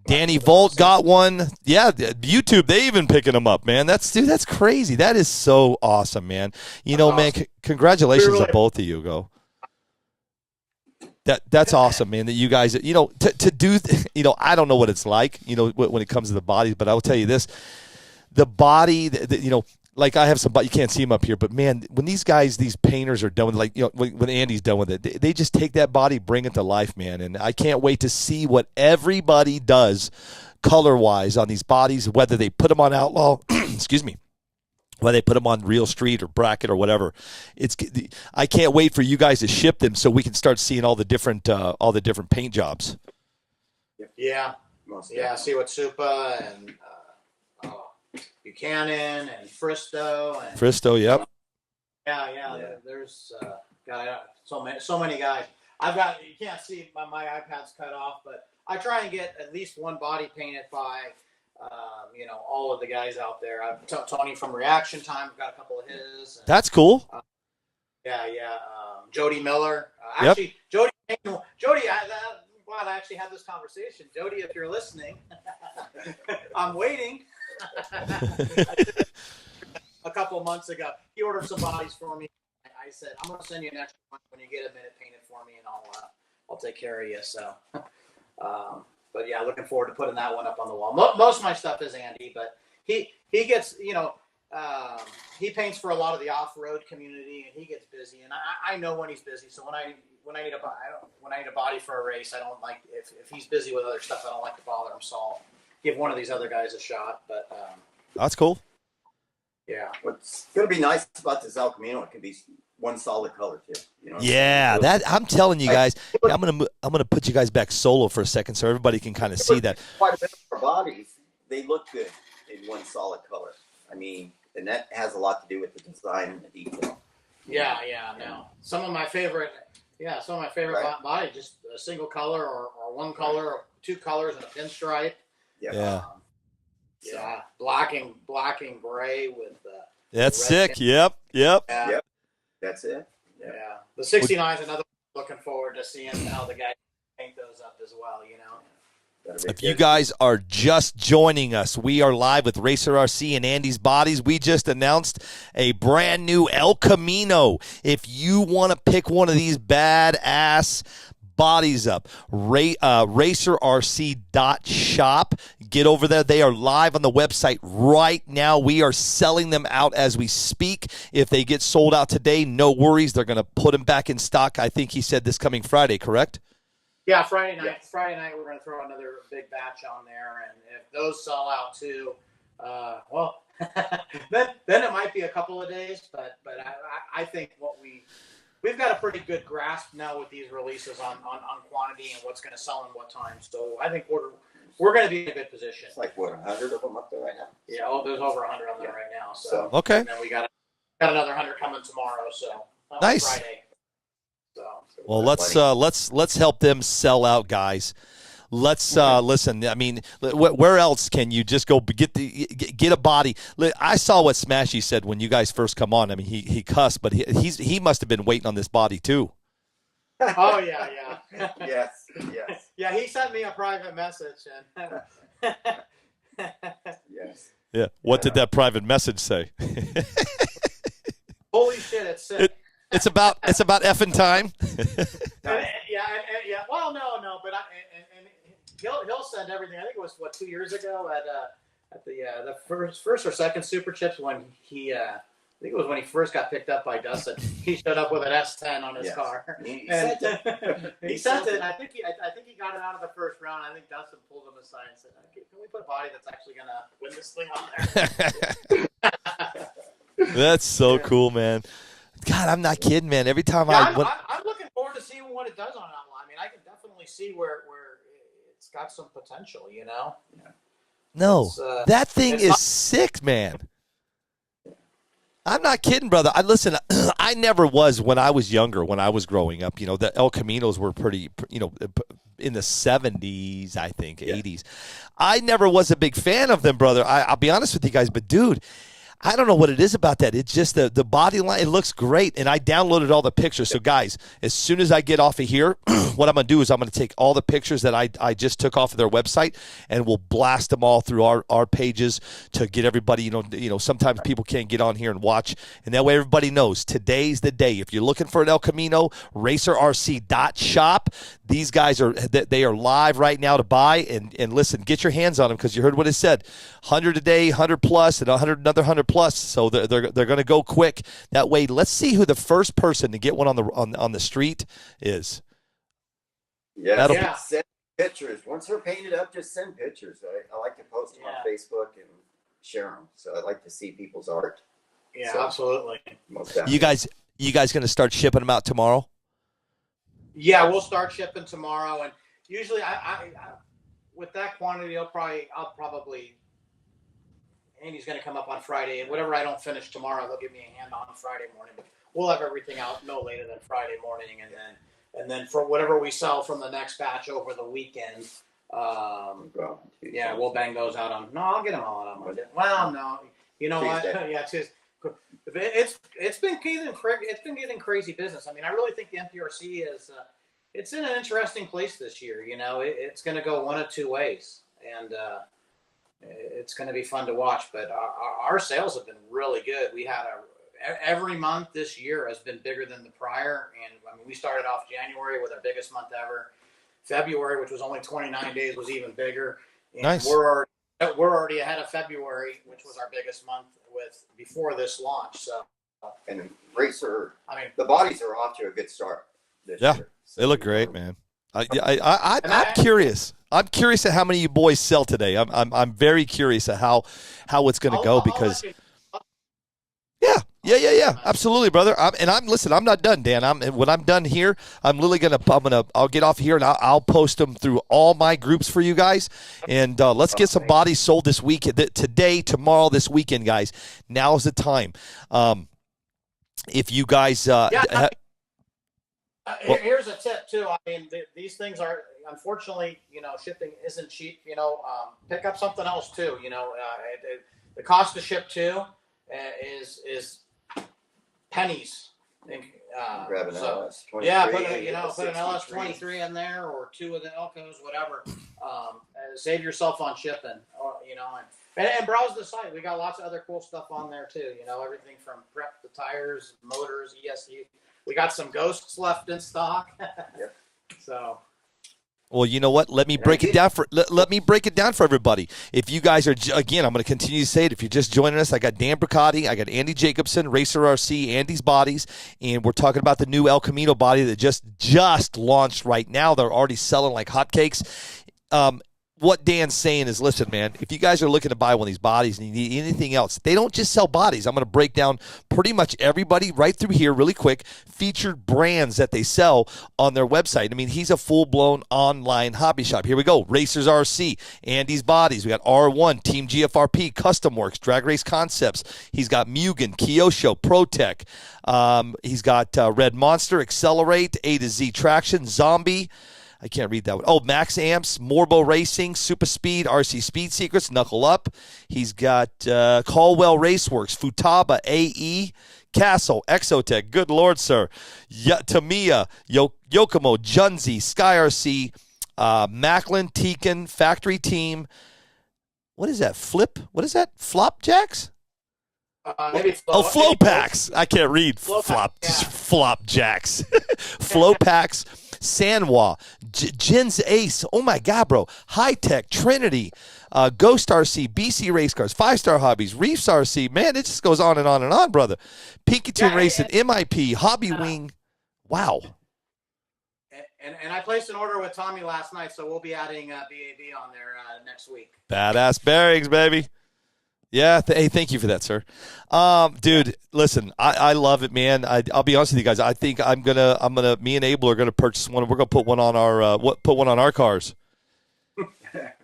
Danny Volt got one. Yeah, YouTube, they even picking them up, man. That's crazy. That is so awesome, man. You know, man, congratulations to both of you, go. That's awesome, man, that you guys, you know, to do, you know, I don't know what it's like, you know, when it comes to the bodies, but I will tell you this, the body, you know, like I have some, you can't see them up here, but man, when these guys, these painters are done with, like, you know, when Andy's done with it, they just take that body, bring it to life, man. And I can't wait to see what everybody does color-wise on these bodies, whether they put them on Outlaw, excuse me, whether they put them on Real Street or Bracket or whatever. I can't wait for you guys to ship them so we can start seeing all the different paint jobs. Yeah. See what Supa and Buchanan and Fristo. Yep. Yeah. There's so many guys. You can't see my iPad's cut off, but I try and get at least one body painted by all of the guys out there. Tony from Reaction Time, I've got a couple of his. And, that's cool. Jody Miller. Yep. Actually, Jody, I actually had this conversation. Jody, if you're listening, I'm waiting. A couple of months ago, he ordered some bodies for me. I said, I'm going to send you an extra one when you get a minute painted for me, and I'll take care of you. So, but yeah, looking forward to putting that one up on the wall. Most of my stuff is Andy, but he gets, he paints for a lot of the off-road community, and he gets busy. And I know when he's busy. So when I need a body for a race, I don't like, if he's busy with other stuff, I don't like to bother him. So I'll give one of these other guys a shot. But that's cool. Yeah. What's going to be nice about this El Camino, it can be one solid color too. You know. Yeah, that I'm telling you guys. I'm gonna put you guys back solo for a second so everybody can kind of see that. Quite a bit of our bodies, they look good in one solid color. I mean, and that has a lot to do with the design and the detail. Yeah. No, some of my favorite Right. body, just a single color or one color or two colors and a pinstripe. Yeah. Black and gray with. That's sick. Pin. Yep. Yep. That's it. Yeah. The 69 is another one. Looking forward to seeing how the guys paint those up as well. If you guys are just joining us, we are live with Racer RC and Andy's Bodies. We just announced a brand new El Camino. If you want to pick one of these badass bodies up, racerrc.shop. Get over there. They are live on the website right now. We are selling them out as we speak. If they get sold out today, no worries. They're going to put them back in stock. I think he said this coming Friday, correct? Yeah, Friday night. Yeah. Friday night we're going to throw another big batch on there, and if those sell out too, then it might be a couple of days. But I think we've got a pretty good grasp now with these releases on quantity and what's going to sell and what time. So I think we're going to be in a good position. It's like 100 of them up there right now. Yeah, there's over 100 on there right now. So okay. And then we got another 100 coming tomorrow. So nice. Friday. So well, let's help them sell out, guys. Let's listen. I mean, where else can you just go get a body? I saw what Smashy said when you guys first come on. I mean, he cussed, but he must have been waiting on this body too. Oh yeah. Yes. Yeah, he sent me a private message and Yes. Yeah. What did that private message say? holy shit, it's sick. It's about effing time. Yeah. Well, no, but he'll send everything. I think it was 2 years ago at the first or second Super Chips when he I think it was when he first got picked up by Dustin. He showed up with an S10 on his car. He And sent it. he sent it. I think he got it out of the first round. I think Dustin pulled him aside and said, "Okay, can we put a body that's actually gonna win this thing on there?" That's so cool, man. God, I'm not kidding, man. Every time I'm looking forward to seeing what it does on outline. I mean, I can definitely see where it's got some potential. You know. No, that thing it's is not- sick, man. I'm not kidding, brother. Listen, I never was when I was younger, when I was growing up. You know, the El Caminos were pretty, in the 70s, I think, 80s. I never was a big fan of them, brother. I'll be honest with you guys, but dude, I don't know what it is about that. It's just the body line. It looks great, and I downloaded all the pictures. So, guys, as soon as I get off of here, what I'm going to do is I'm going to take all the pictures that I just took off of their website, and we'll blast them all through our pages to get everybody. You know, sometimes people can't get on here and watch, and that way everybody knows today's the day. If you're looking for an El Camino, RacerRC.shop. These guys are live right now to buy, and listen, get your hands on them because you heard what it said: 100 a day, 100 plus, and another 100 plus. So they're going to go quick. That way, let's see who the first person to get one on the street is. Yeah. Send pictures. Once they're painted up, just send pictures. I like to post them on Facebook and share them. So I like to see people's art. Yeah, absolutely. Most definitely. You guys going to start shipping them out tomorrow? Yeah, we'll start shipping tomorrow, and usually I with that quantity, I'll probably Andy's going to come up on Friday, and whatever I don't finish tomorrow, they'll give me a hand on Friday morning. But we'll have everything out no later than Friday morning, and then for whatever we sell from the next batch over the weekend, we'll bang those out on. No, I'll get them all out on Monday. Well, no, you know what? Yeah, it's been getting crazy business. I mean, I really think the MPRC is it's in an interesting place this year. You know, it's going to go one of two ways, and it's going to be fun to watch. But our sales have been really good. We had every month this year has been bigger than the prior, and I mean, we started off January with our biggest month ever. February, which was only 29 days, was even bigger. And nice. We're already ahead of February, which was our biggest month before this launch. So, and Racer, I mean, the bodies are off to a good start this year. They look great, man. I'm curious. I'm curious at how many of you boys sell today. I'm very curious at how it's going to go because. Yeah, absolutely, brother. Listen, I'm not done, Dan. When I'm done here, I'll get off here and I'll post them through all my groups for you guys, and let's get some bodies sold this week, today, tomorrow, this weekend, guys. Now's the time. If you guys, here's a tip too. I mean, these things are unfortunately, shipping isn't cheap. Pick up something else too. The cost to ship too is pennies. Grab an LS23. Yeah, put an LS23 in there or two of the Elcos, whatever. Save yourself on shipping, and browse the site. We got lots of other cool stuff on there too. Everything from prep to tires, motors, ESC. We got some Ghosts left in stock. Yep. So. Well, you know what? Let me break it down for everybody. If you guys are, again, I'm going to continue to say it. If you're just joining us, I got Dan Bruncati, I got Any Jacobson, Racer RC, Andy's Bodies, and we're talking about the new El Camino body that just launched right now. They're already selling like hotcakes. What Dan's saying is, listen, man, if you guys are looking to buy one of these bodies and you need anything else, they don't just sell bodies. I'm going to break down pretty much everybody right through here really quick, featured brands that they sell on their website. I mean, he's a full-blown online hobby shop. Here we go. Racers RC, Andy's Bodies. We got R1, Team GFRP, Custom Works, Drag Race Concepts. He's got Mugen, Kyosho, ProTech. He's got Red Monster, Accelerate, A to Z Traction, Zombie. I can't read that one. Oh, Max Amps, Morbo Racing, Super Speed, RC Speed Secrets, Knuckle Up. He's got Caldwell Raceworks, Futaba, AE, Castle, Exotech. Good Lord, sir. Tamiya, Yokomo, Junzi, Sky RC, Macklin, Tekin, Factory Team. What is that? What is that? Flopjacks? Maybe Flow Packs. I can't read. Flopjacks. Flow Packs. Sanwa. Jin's Ace. Oh, my God, bro. High Tech. Trinity. Ghost RC. BC Race Cars. 5-Star Hobbies. Reefs RC. Man, it just goes on and on and on, brother. Pinky Tune Racing. MIP. Hobby Wing. Wow. And I placed an order with Tommy last night, so we'll be adding BAB on there next week. Badass bearings, baby. Yeah. Hey, thank you for that, sir. Dude, listen, I love it, man. I'll be honest with you guys. I think me and Abel are gonna purchase one. We're gonna put one on our cars.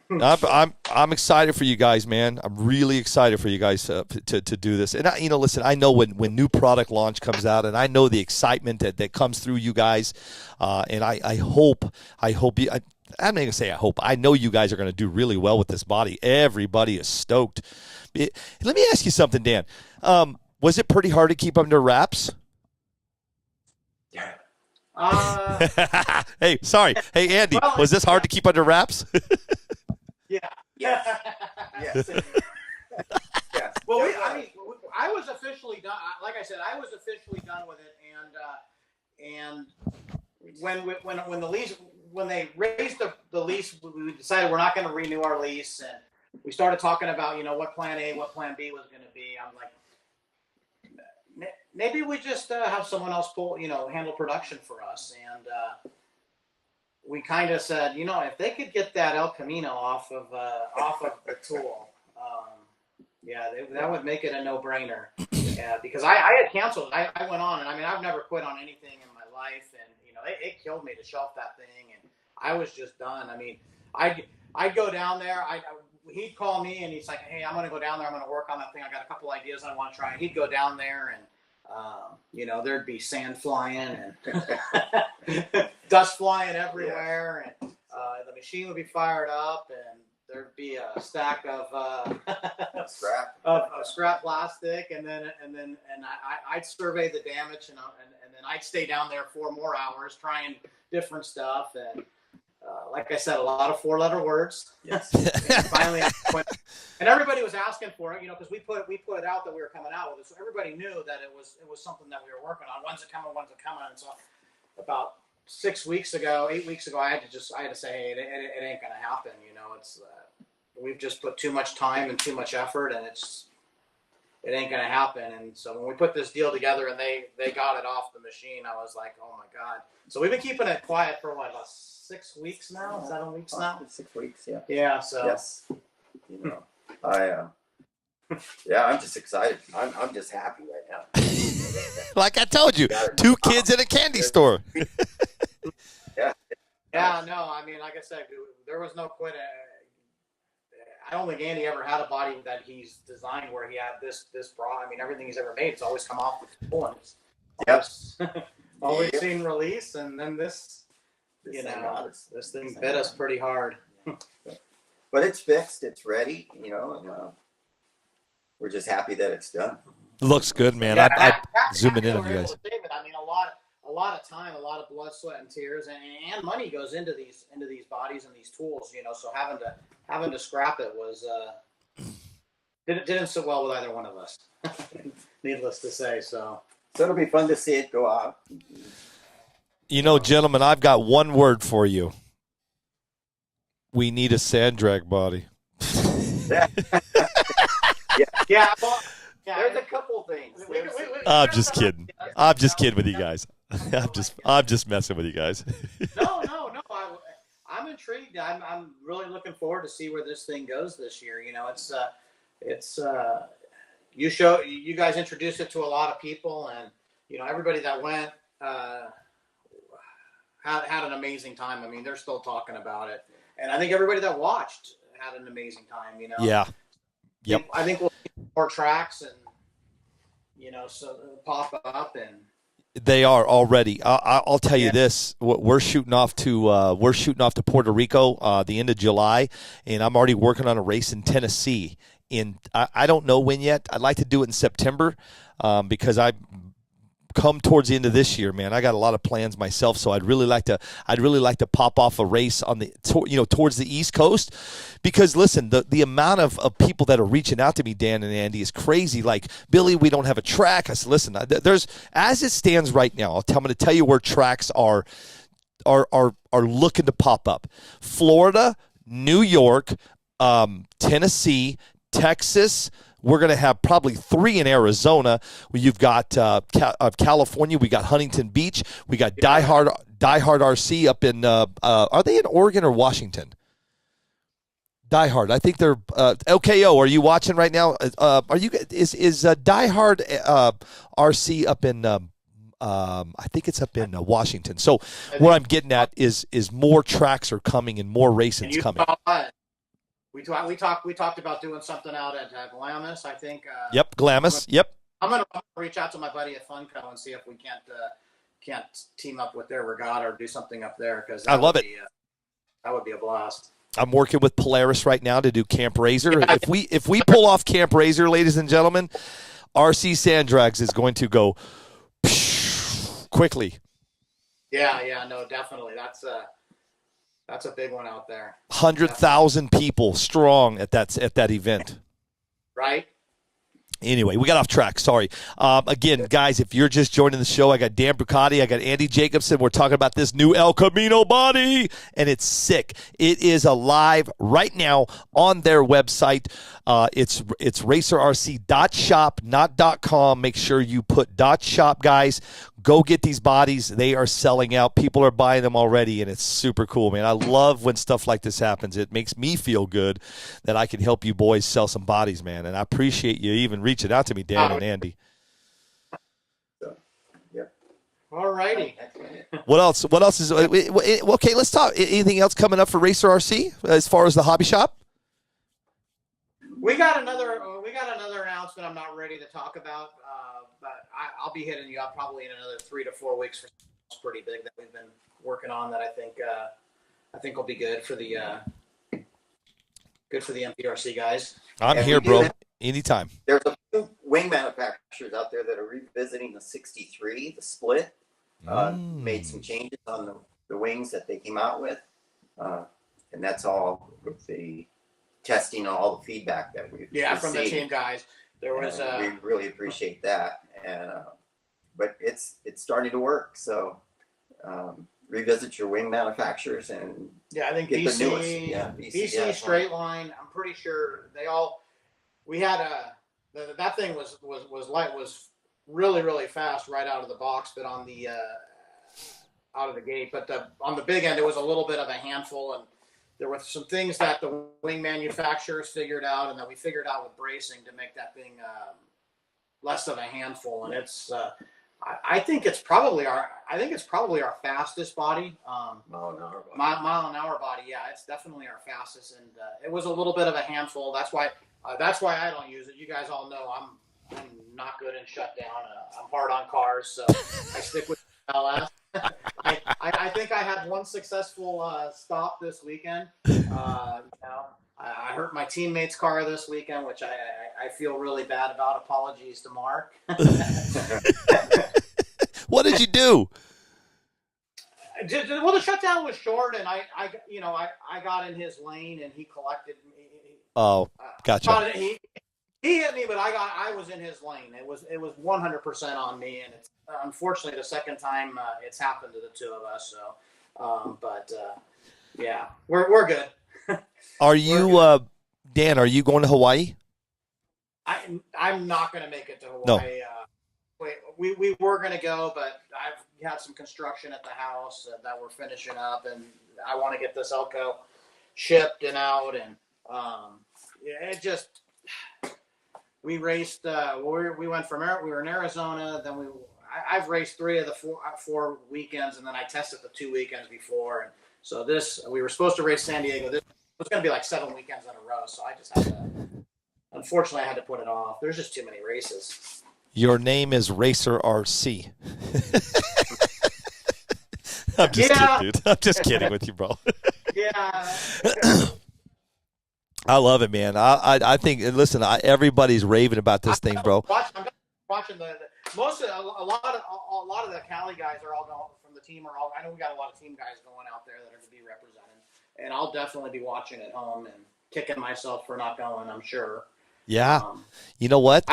I'm excited for you guys, man. I'm really excited for you guys to do this. And listen, I know when new product launch comes out, and I know the excitement that comes through you guys. And I hope you. I'm not gonna say I hope. I know you guys are gonna do really well with this body. Everybody is stoked. Let me ask you something, Dan. Was it pretty hard to keep under wraps? Hey, sorry. Hey, Andy, was this hard to keep under wraps? Yeah. Yes. Yes. Yes. Well, I was officially done. Like I said, I was officially done with it, and when the lease, when they raised the lease, we decided we're not going to renew our lease, and we started talking about what plan A, what plan B was going to be. I'm like, maybe we just have someone else handle production for us, and we kind of said, if they could get that El Camino off of the tool, that would make it a no-brainer. Yeah, because I had canceled. I went on, and I've never quit on anything in my life, and it killed me to shelf that thing, and I was just done. I'd go down there. He'd call me, and he's like, "Hey, I'm gonna go down there. I'm gonna work on that thing. I got a couple ideas I want to try." And he'd go down there, and there'd be sand flying and dust flying everywhere, and the machine would be fired up, and there'd be a stack of scrap plastic, and I'd survey the damage, and then I'd stay down there 4 more hours trying different stuff, and like I said, a lot of 4-letter words. Yes. And finally, and everybody was asking for it, because we put it out that we were coming out with it, so everybody knew that it was something that we were working on. When's it coming? And so about 8 weeks ago, I had to say, hey, it ain't gonna happen. It's we've just put too much time and too much effort, and it ain't gonna happen. And so when we put this deal together and they got it off the machine, I was like, oh my God. So we've been keeping it quiet for about 6 weeks now, 7 weeks now. 6 weeks, yeah. Yeah. So yes, I'm just excited. I'm just happy right now. Like I told you, 2 kids in a candy store. Yeah. Yeah. No, like I said, there was no quit. I don't think Andy ever had a body that he's designed where he had this bra. Everything he's ever made, it's always come off the tool, and it's always seen release, and then this thing bit us pretty hard. But it's fixed. It's ready. And we're just happy that it's done. Looks good, man. I zooming in on you guys. A lot of time, a lot of blood, sweat, and tears, and money goes into these bodies and these tools. So having to scrap it was didn't sit well with either one of us. Needless to say, so it'll be fun to see it go out. Gentlemen, I've got one word for you. We need a sand drag body. Yeah. Well, there's a couple things. I'm just kidding. I'm just kidding with you guys. I'm just messing with you guys. No. I'm intrigued. I'm really looking forward to see where this thing goes this year. You guys introduced it to a lot of people, and everybody that went had an amazing time. They're still talking about it, and I think everybody that watched had an amazing time. Yeah. Yep. I think we'll see more tracks and so pop up, and They are already. I'll tell you Yeah. this: we're shooting off to Puerto Rico the end of July, and I'm already working on a race in Tennessee. I don't know when yet. I'd like to do it in September because I come towards the end of this year, man. I got a lot of plans myself, so I'd really like to pop off a race on towards the East Coast, because listen, the amount of people that are reaching out to me, Dan and Andy, is crazy. Like, Billy, we don't have a track. I said, listen, there's, as it stands right now, I'm going to tell you where tracks are looking to pop up: Florida, New York, Tennessee, Texas. We're going to have probably 3 in Arizona. You've got California. We got Huntington Beach. We got Die Hard RC up in. Are they in Oregon or Washington? Die Hard. I think they're LKO. Are you watching right now? Are you? Is Die Hard RC up in? I think it's up in Washington. So what I'm getting at is more tracks are coming and more racing's coming. We talked about doing something out at Glamis, I think. Yep, Glamis. Yep. I'm gonna reach out to my buddy at Funco and see if we can't team up with their regatta or do something up there, because I love it. That would be a blast. I'm working with Polaris right now to do Camp Razor. Yeah. If we pull off Camp Razor, ladies and gentlemen, RC Sand Drags is going to go quickly. Yeah, no, definitely. That's a big one out there. 100,000 people strong at that event. Right. Anyway, we got off track. Sorry. Again, guys, if you're just joining the show, I got Dan Bruncati, I got Andy Jacobson. We're talking about this new El Camino body, and it's sick. It is alive right now on their website. It's racerrc.shop, not .com. Make sure you put .shop, guys. Go get these bodies. They are selling out. People are buying them already, and it's super cool, man. I love when stuff like this happens. It makes me feel good that I can help you boys sell some bodies, man. And I appreciate you even reaching out to me, Dan and Andy. All righty. What else? What else is okay? Let's talk. Anything else coming up for Racer RC as far as the hobby shop? We got another announcement I'm not ready to talk about, but I'll be hitting you up probably in another 3 to 4 weeks for something pretty big that we've been working on that I think will be good for the MPRC guys. I'm here, bro. Anytime. There's a few wing manufacturers out there that are revisiting the 63, the split. Made some changes on the wings that they came out with, and that's all with the testing and all the feedback that we've received from the team guys. There was we really appreciate that, and but it's starting to work. So revisit your wing manufacturers and I think get BC, the newest. BC Straight Line. I'm pretty sure we had that thing was really, really fast right out of the box, but on the out of the gate. But on the big end, it was a little bit of a handful, and there were some things that the wing manufacturers figured out, and that we figured out with bracing to make that thing less of a handful. And it's I think it's probably our fastest body. Mile an hour body. Yeah, it's definitely our fastest, and it was a little bit of a handful. That's why I don't use it. You guys all know I'm not good in shutdown. I'm hard on cars, so I stick with LS. I think I had one successful stop this weekend. I hurt my teammate's car this weekend, which I feel really bad about. Apologies to Mark. What did you do? Well, the shutdown was short, and I got in his lane, and he collected me. Oh, gotcha. He hit me, but I was in his lane. It was 100% on me, and it's unfortunately the second time it's happened to the two of us. So, yeah, we're good. Are you, Dan? Are you going to Hawaii? I'm not going to make it to Hawaii. No. We were going to go, but I've had some construction at the house that we're finishing up, and I want to get this Elko shipped and out, and it just. We raced. We went from we were in Arizona. Then I've raced 3 of the 4 weekends, and then I tested the 2 weekends before. And so we were supposed to race San Diego. This was going to be like 7 weekends in a row. So I just had to. Unfortunately, I had to put it off. There's just too many races. Your name is Racer RC. I'm just kidding, dude. I'm just kidding with you, bro. Yeah. I love it, man. I think. Listen, everybody's raving about this thing, bro. I'm watching a lot of the Cali guys are all going from the team. I know we got a lot of team guys going out there that are going to be represented, and I'll definitely be watching at home and kicking myself for not going. I'm sure. Yeah. You know what?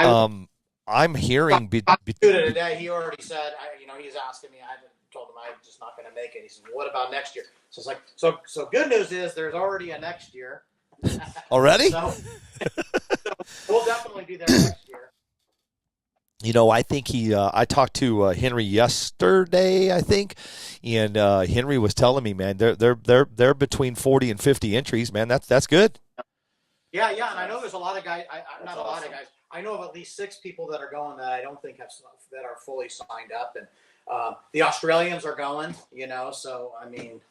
I'm hearing. Today, he already said. He's asking me. I told him I'm just not going to make it. He said, "What about next year?" So it's like, so good news is there's already a next year. Already? So we'll definitely be there next year. I think I talked to Henry yesterday, I think, and Henry was telling me, man, they're between 40 and 50 entries, man. That's good. Yeah, and I know there's a lot of guys. Not a lot of guys. I know of at least 6 people that are going that I don't think that are fully signed up, and the Australians are going. So I mean,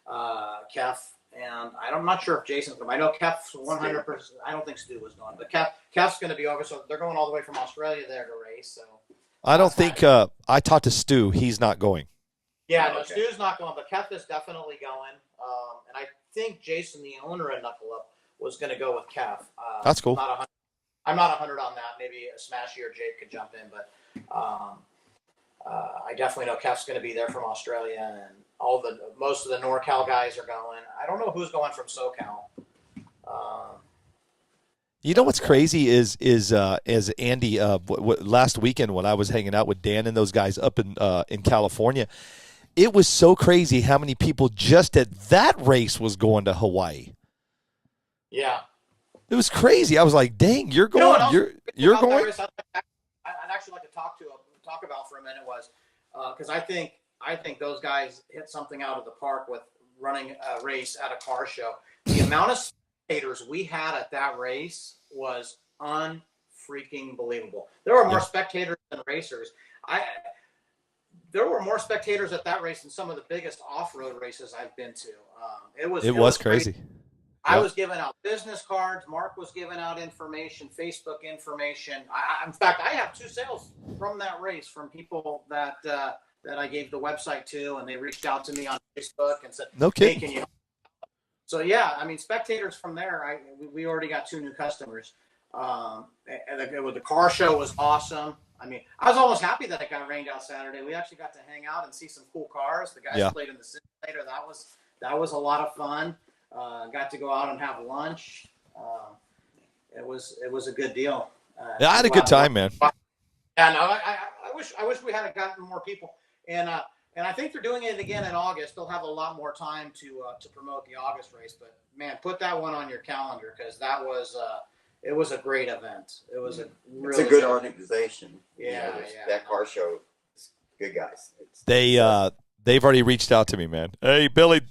Kef. And I'm not sure if Jason's going. I know Kef's 100%. I don't think Stu was going, but Kef's going to be over. So they're going all the way from Australia there to race. So I don't think I talked to Stu. He's not going. Yeah, no, okay. Stu's not going, but Kef is definitely going. And I think Jason, the owner at Knuckle Up, was going to go with Kef. That's cool. I'm not 100 on that. Maybe Smashy or Jake could jump in, but I definitely know Kef's going to be there from Australia, and most of the NorCal guys are going. I don't know who's going from SoCal. What's crazy is as Andy last weekend when I was hanging out with Dan and those guys up in California, it was so crazy how many people just at that race was going to Hawaii. Yeah, it was crazy. I was like, "Dang, you're going! You're going!" I'd actually like to talk about for a minute was because I think those guys hit something out of the park with running a race at a car show. The amount of spectators we had at that race was unfreaking believable. There were more spectators than racers. There were more spectators at that race than some of the biggest off-road races I've been to. It was crazy. I was giving out business cards. Mark was giving out information, Facebook information. In fact, I have 2 sales from that race from people that I gave the website to, and they reached out to me on Facebook and said, "No kidding." Hey, can you? So yeah, I mean, spectators from there. We already got 2 new customers. And the car show was awesome. I mean, I was almost happy that it got rained out Saturday. We actually got to hang out and see some cool cars. The guys played in the simulator. That was a lot of fun. Got to go out and have lunch. It was a good deal. I had a good time, man. Yeah, no, I wish we had gotten more people. And I think they're doing it again in August. They'll have a lot more time to promote the August race. But man, put that one on your calendar because it was a great event. It was it's a good organization. Yeah, that car show is good guys. They've already reached out to me, man. Hey, Billy,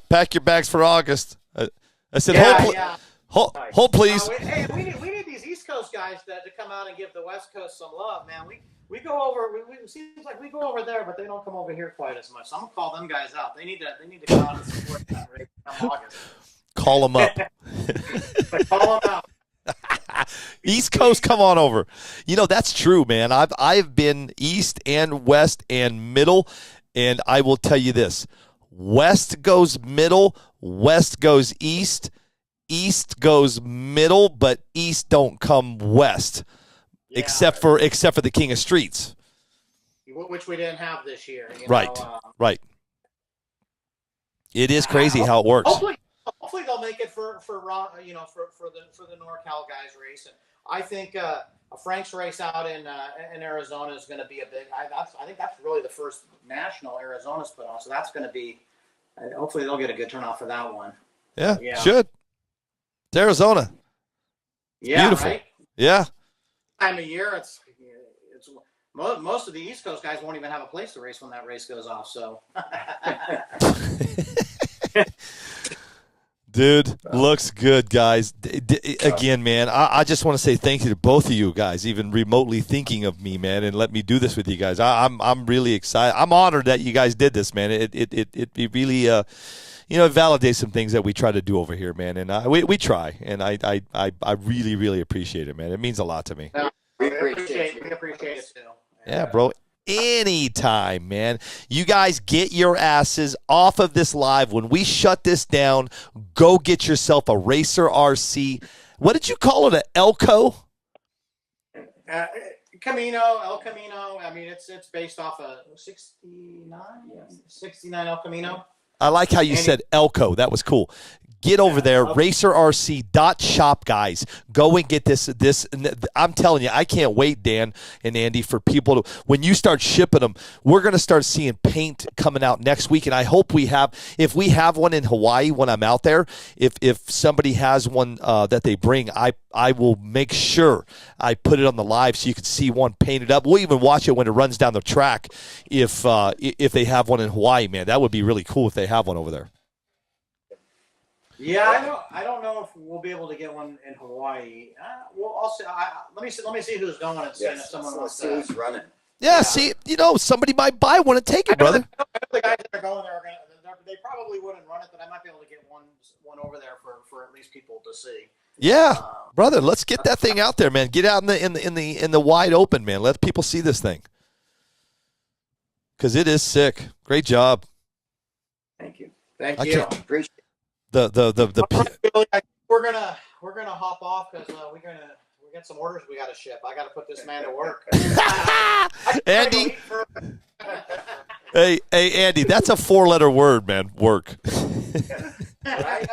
pack your bags for August. I said, hold please. Hey, we need these East Coast guys to come out and give the West Coast some love, man. We go over. It seems like we go over there, but they don't come over here quite as much. So I'm gonna call them guys out. They need to come out and support that race come August. Call them up. Call them out. East Coast, come on over. That's true, man. I've been East and West and Middle, and I will tell you this. West goes middle, West goes east, East goes middle, but East don't come west, except for the King of Streets, which we didn't have this year. Right. It is crazy how it works. Hopefully they'll make it for the NorCal guys race, and I think a Frank's race out in Arizona is going to be a big. I think that's really the first national Arizona's put on, so that's going to be. Hopefully they'll get a good turnout for that one. Yeah. Should. It's Arizona. It's beautiful. Right? Yeah. Time of year, it's most of the East Coast guys won't even have a place to race when that race goes off. So. Dude, looks good, guys. Again, man, I just want to say thank you to both of you guys, even remotely thinking of me, man, and let me do this with you guys. I'm really excited. I'm honored that you guys did this, man. It really it validates some things that we try to do over here, man. And we try, and I really, really appreciate it, man. It means a lot to me. We appreciate appreciate it too. Yeah, bro. Anytime, man. You guys get your asses off of this live. When we shut this down, go get yourself a Racer RC. What did you call it? An Elco? El Camino. I mean, it's based off a 69, 69 El Camino. I like how you said Elco. That was cool. Get over there, racerrc.shop, guys. Go and get this. I'm telling you, I can't wait, Dan and Andy, for people to, when you start shipping them, we're going to start seeing paint coming out next week. And I hope if we have one in Hawaii when I'm out there, if somebody has one that they bring, I will make sure I put it on the live so you can see one painted up. We'll even watch it when it runs down the track if they have one in Hawaii, man. That would be really cool if they have one over there. Yeah, I don't know if we'll be able to get one in Hawaii. Well, also, let me see who's going and see if someone wants to. Who's running? Yeah, see, somebody might buy one and take it, brother. I know the guys that are going there they probably wouldn't run it, but I might be able to get one over there for at least people to see. Yeah, brother, let's get that thing out there, man. Get out in the wide open, man. Let people see this thing, because it is sick. Great job. Thank you. Thank you. Appreciate it. We're gonna hop off because we got some orders we got to ship. I got to put this man to work. Andy, hey, Andy, that's a 4-letter word, man. Work. Right.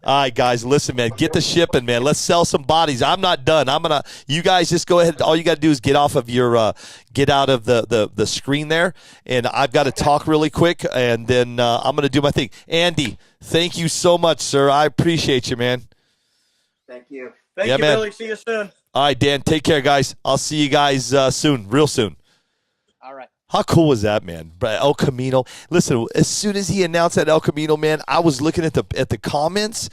All right, guys, listen, man. Get the shipping, man. Let's sell some bodies. I'm not done. You guys just go ahead. All you got to do is get off of your, get out of the screen there, and I've got to talk really quick, and then I'm going to do my thing. Andy, thank you so much, sir. I appreciate you, man. Thank you. Thank you, man. Billy. See you soon. All right, Dan, take care, guys. I'll see you guys soon, real soon. All right. How cool was that, man? El Camino. Listen, as soon as he announced that El Camino, man, I was looking at the comments.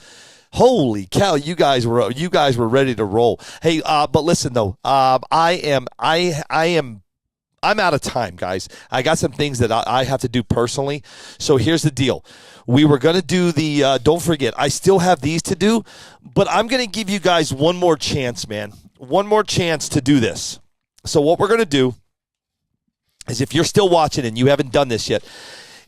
Holy cow, you guys were ready to roll. Hey, but listen though, I'm out of time, guys. I got some things that I have to do personally. So here's the deal. We were going to do the, don't forget, I still have these to do, but I'm going to give you guys one more chance, man. One more chance to do this. So what we're going to do is, if you're still watching and you haven't done this yet,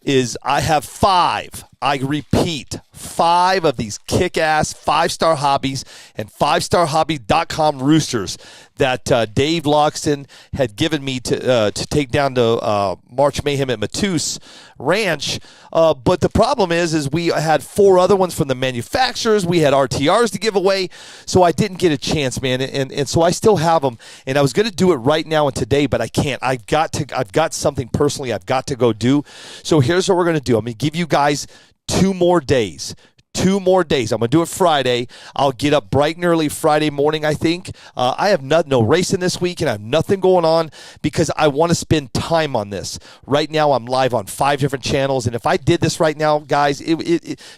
is I have 5, I repeat, 5 of these kick-ass 5-star hobbies and 5starhobby.com roosters that Dave Loxton had given me to take down to March Mayhem at Matus Ranch. But the problem is we had 4 other ones from the manufacturers. We had RTRs to give away, so I didn't get a chance, man. And so I still have them, and I was going to do it right now and today, but I can't. I've got something personally I've got to go do. So here's what we're going to do. I'm going to give you guys 2 more days. 2 more days. I'm going to do it Friday. I'll get up bright and early Friday morning, I think. I have no racing this week, and I have nothing going on because I want to spend time on this. Right now, I'm live on 5 different channels, and if I did this right now, guys,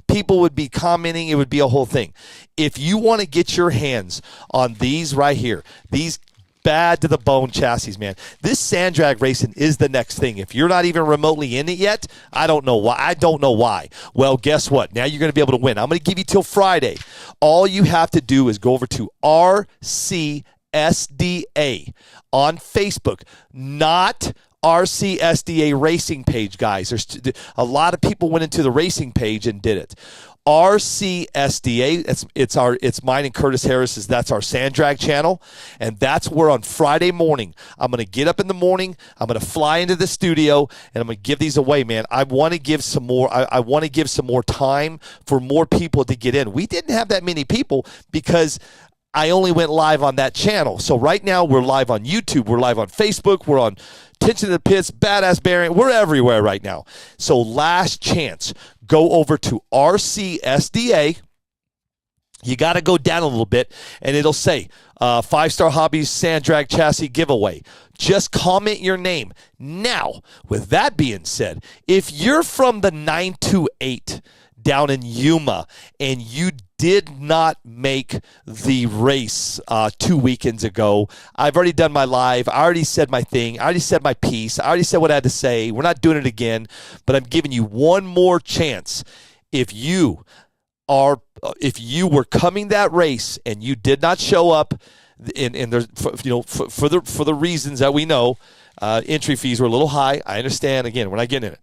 people would be commenting. It would be a whole thing. If you want to get your hands on these right here, these bad to the bone chassis, man. This sand drag racing is the next thing. If you're not even remotely in it yet, I don't know why. Well, guess what? Now you're going to be able to win. I'm going to give you till Friday. All you have to do is go over to RCSDA on Facebook, not RCSDA racing page, guys. There's a lot of people went into the racing page and did it. RCSDA, it's mine and Curtis Harris's. That's our sand drag channel, and that's where on Friday morning I'm going to get up in the morning. I'm going to fly into the studio, and I'm going to give these away, man. I want to give some more. I want to give some more time for more people to get in. We didn't have that many people because I only went live on that channel. So right now we're live on YouTube. We're live on Facebook. We're on Tension to the Pits, Badass Bearing. We're everywhere right now. So last chance. Go over to RCSDA. You got to go down a little bit, and it'll say 5-Star Hobbies Sand Drag Chassis Giveaway. Just comment your name. Now, with that being said, if you're from the 928 down in Yuma and you did not make the race 2 weekends ago, I've already done my live. I already said my thing. I already said my piece. I already said what I had to say. We're not doing it again, but I'm giving you one more chance. If you were coming that race and you did not show up, and there's for the reasons that we know, entry fees were a little high. I understand. Again, we're not getting in it.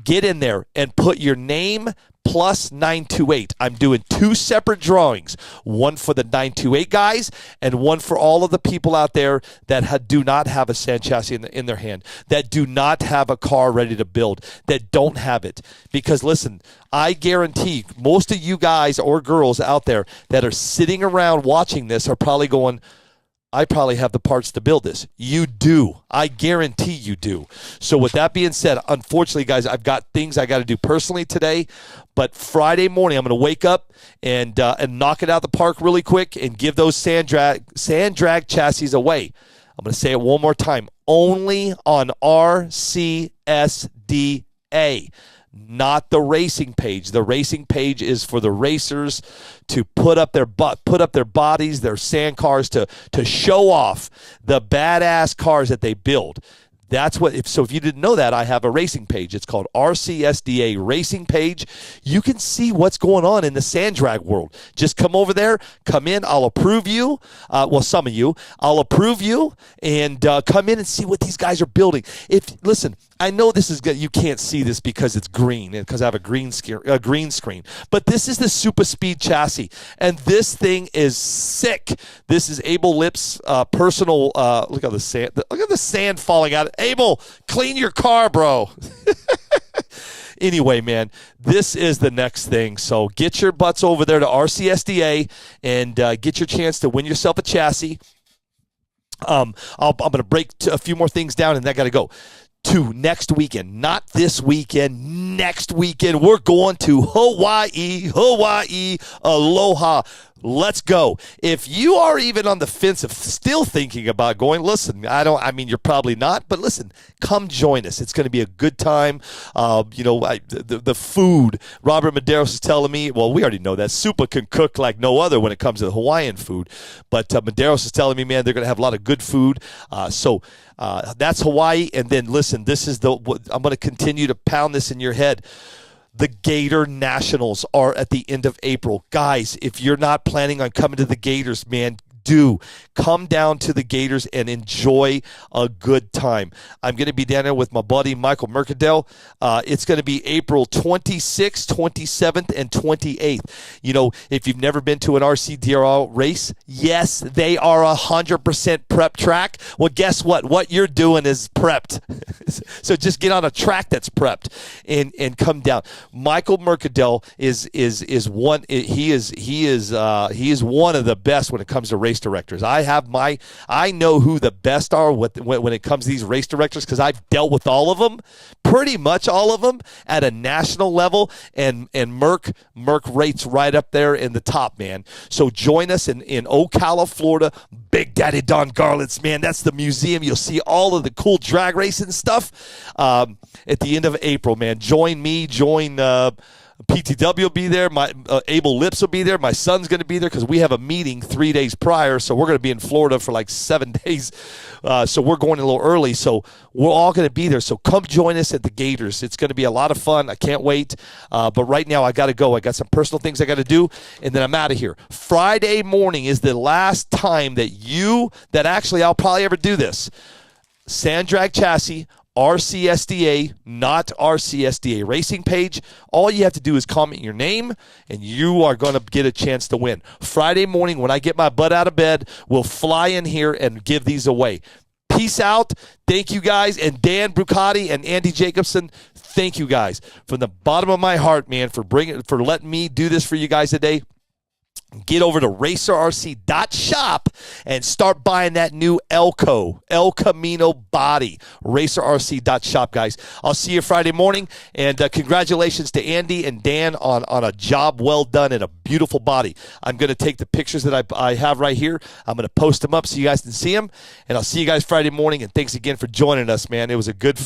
Get in there and put your name plus 928. I'm doing 2 separate drawings, one for the 928 guys and one for all of the people out there that do not have a sand chassis in their hand, that do not have a car ready to build, that don't have it. Because listen, I guarantee most of you guys or girls out there that are sitting around watching this are probably going, I probably have the parts to build this. You do. I guarantee you do. So with that being said, unfortunately, guys, I've got things I got to do personally today. But Friday morning, I'm going to wake up and knock it out the park really quick and give those sand drag chassis away. I'm going to say it one more time. Only on RCSDA. Not the racing page. The racing page is for the racers to put up their bodies, their sand cars to show off the badass cars that they build. That's what. If you didn't know that, I have a racing page. It's called RCSDA Racing Page. You can see what's going on in the sand drag world. Just come over there, come in. I'll approve you. Some of you, I'll approve you, and come in and see what these guys are building. Listen, I know this is good. You can't see this because it's green and because I have a green screen. But this is the Super Speed chassis, and this thing is sick. This is Abel Lip's personal. Look at the sand. Look at the sand falling out. Abel, clean your car, bro. Anyway, man, this is the next thing. So get your butts over there to RCSDA and get your chance to win yourself a chassis. I'm going to break a few more things down, and then I got to go to next weekend. Not this weekend, next weekend. We're going to Hawaii, aloha. Let's go. If you are even on the fence of still thinking about going, listen, you're probably not, but listen, come join us. It's going to be a good time. The food, Robert Medeiros is telling me, well, we already know that Supa can cook like no other when it comes to the Hawaiian food. But Medeiros is telling me, man, they're going to have a lot of good food. So that's Hawaii. And then listen, I'm going to continue to pound this in your head. The Gator Nationals are at the end of April. Guys, if you're not planning on coming to the Gators, man, do come down to the Gators and enjoy a good time. I'm going to be down there with my buddy Michael Mercadale. It's going to be April 26th, 27th, and 28th. You know, if you've never been to an RCDRL race, yes, they are 100% prep track. Well, guess what? What you're doing is prepped. So just get on a track that's prepped and come down. Michael Mercadale is one. He is one of the best when it comes to race directors. I know who the best are when it comes to these race directors because I've dealt with all of them, pretty much all of them at a national level, and Merc rates right up there in the top, man. So join us in Ocala, Florida. Big Daddy Don Garland's, man, that's the museum. You'll see all of the cool drag racing stuff at the end of April, man. Join me, PTW will be there. My Abel Lips will be there. My son's going to be there because we have a meeting 3 days prior. So we're going to be in Florida for like 7 days. So we're going a little early. So we're all going to be there. So come join us at the Gators. It's going to be a lot of fun. I can't wait. But right now I got to go. I got some personal things I got to do, and then I'm out of here. Friday morning is the last time that actually I'll probably ever do this. Sand drag chassis. RCSDA, not RCSDA Racing Page. All you have to do is comment your name, and you are going to get a chance to win. Friday morning, when I get my butt out of bed, we'll fly in here and give these away. Peace out. Thank you, guys. And Dan Bruncati and Any Jacobson, thank you, guys. From the bottom of my heart, man, for letting me do this for you guys today. Get over to racerrc.shop and start buying that new El Camino body. Racerrc.shop, guys. I'll see you Friday morning, and congratulations to Andy and Dan on a job well done and a beautiful body. I'm going to take the pictures that I have right here. I'm going to post them up so you guys can see them, and I'll see you guys Friday morning, and thanks again for joining us, man. It was a good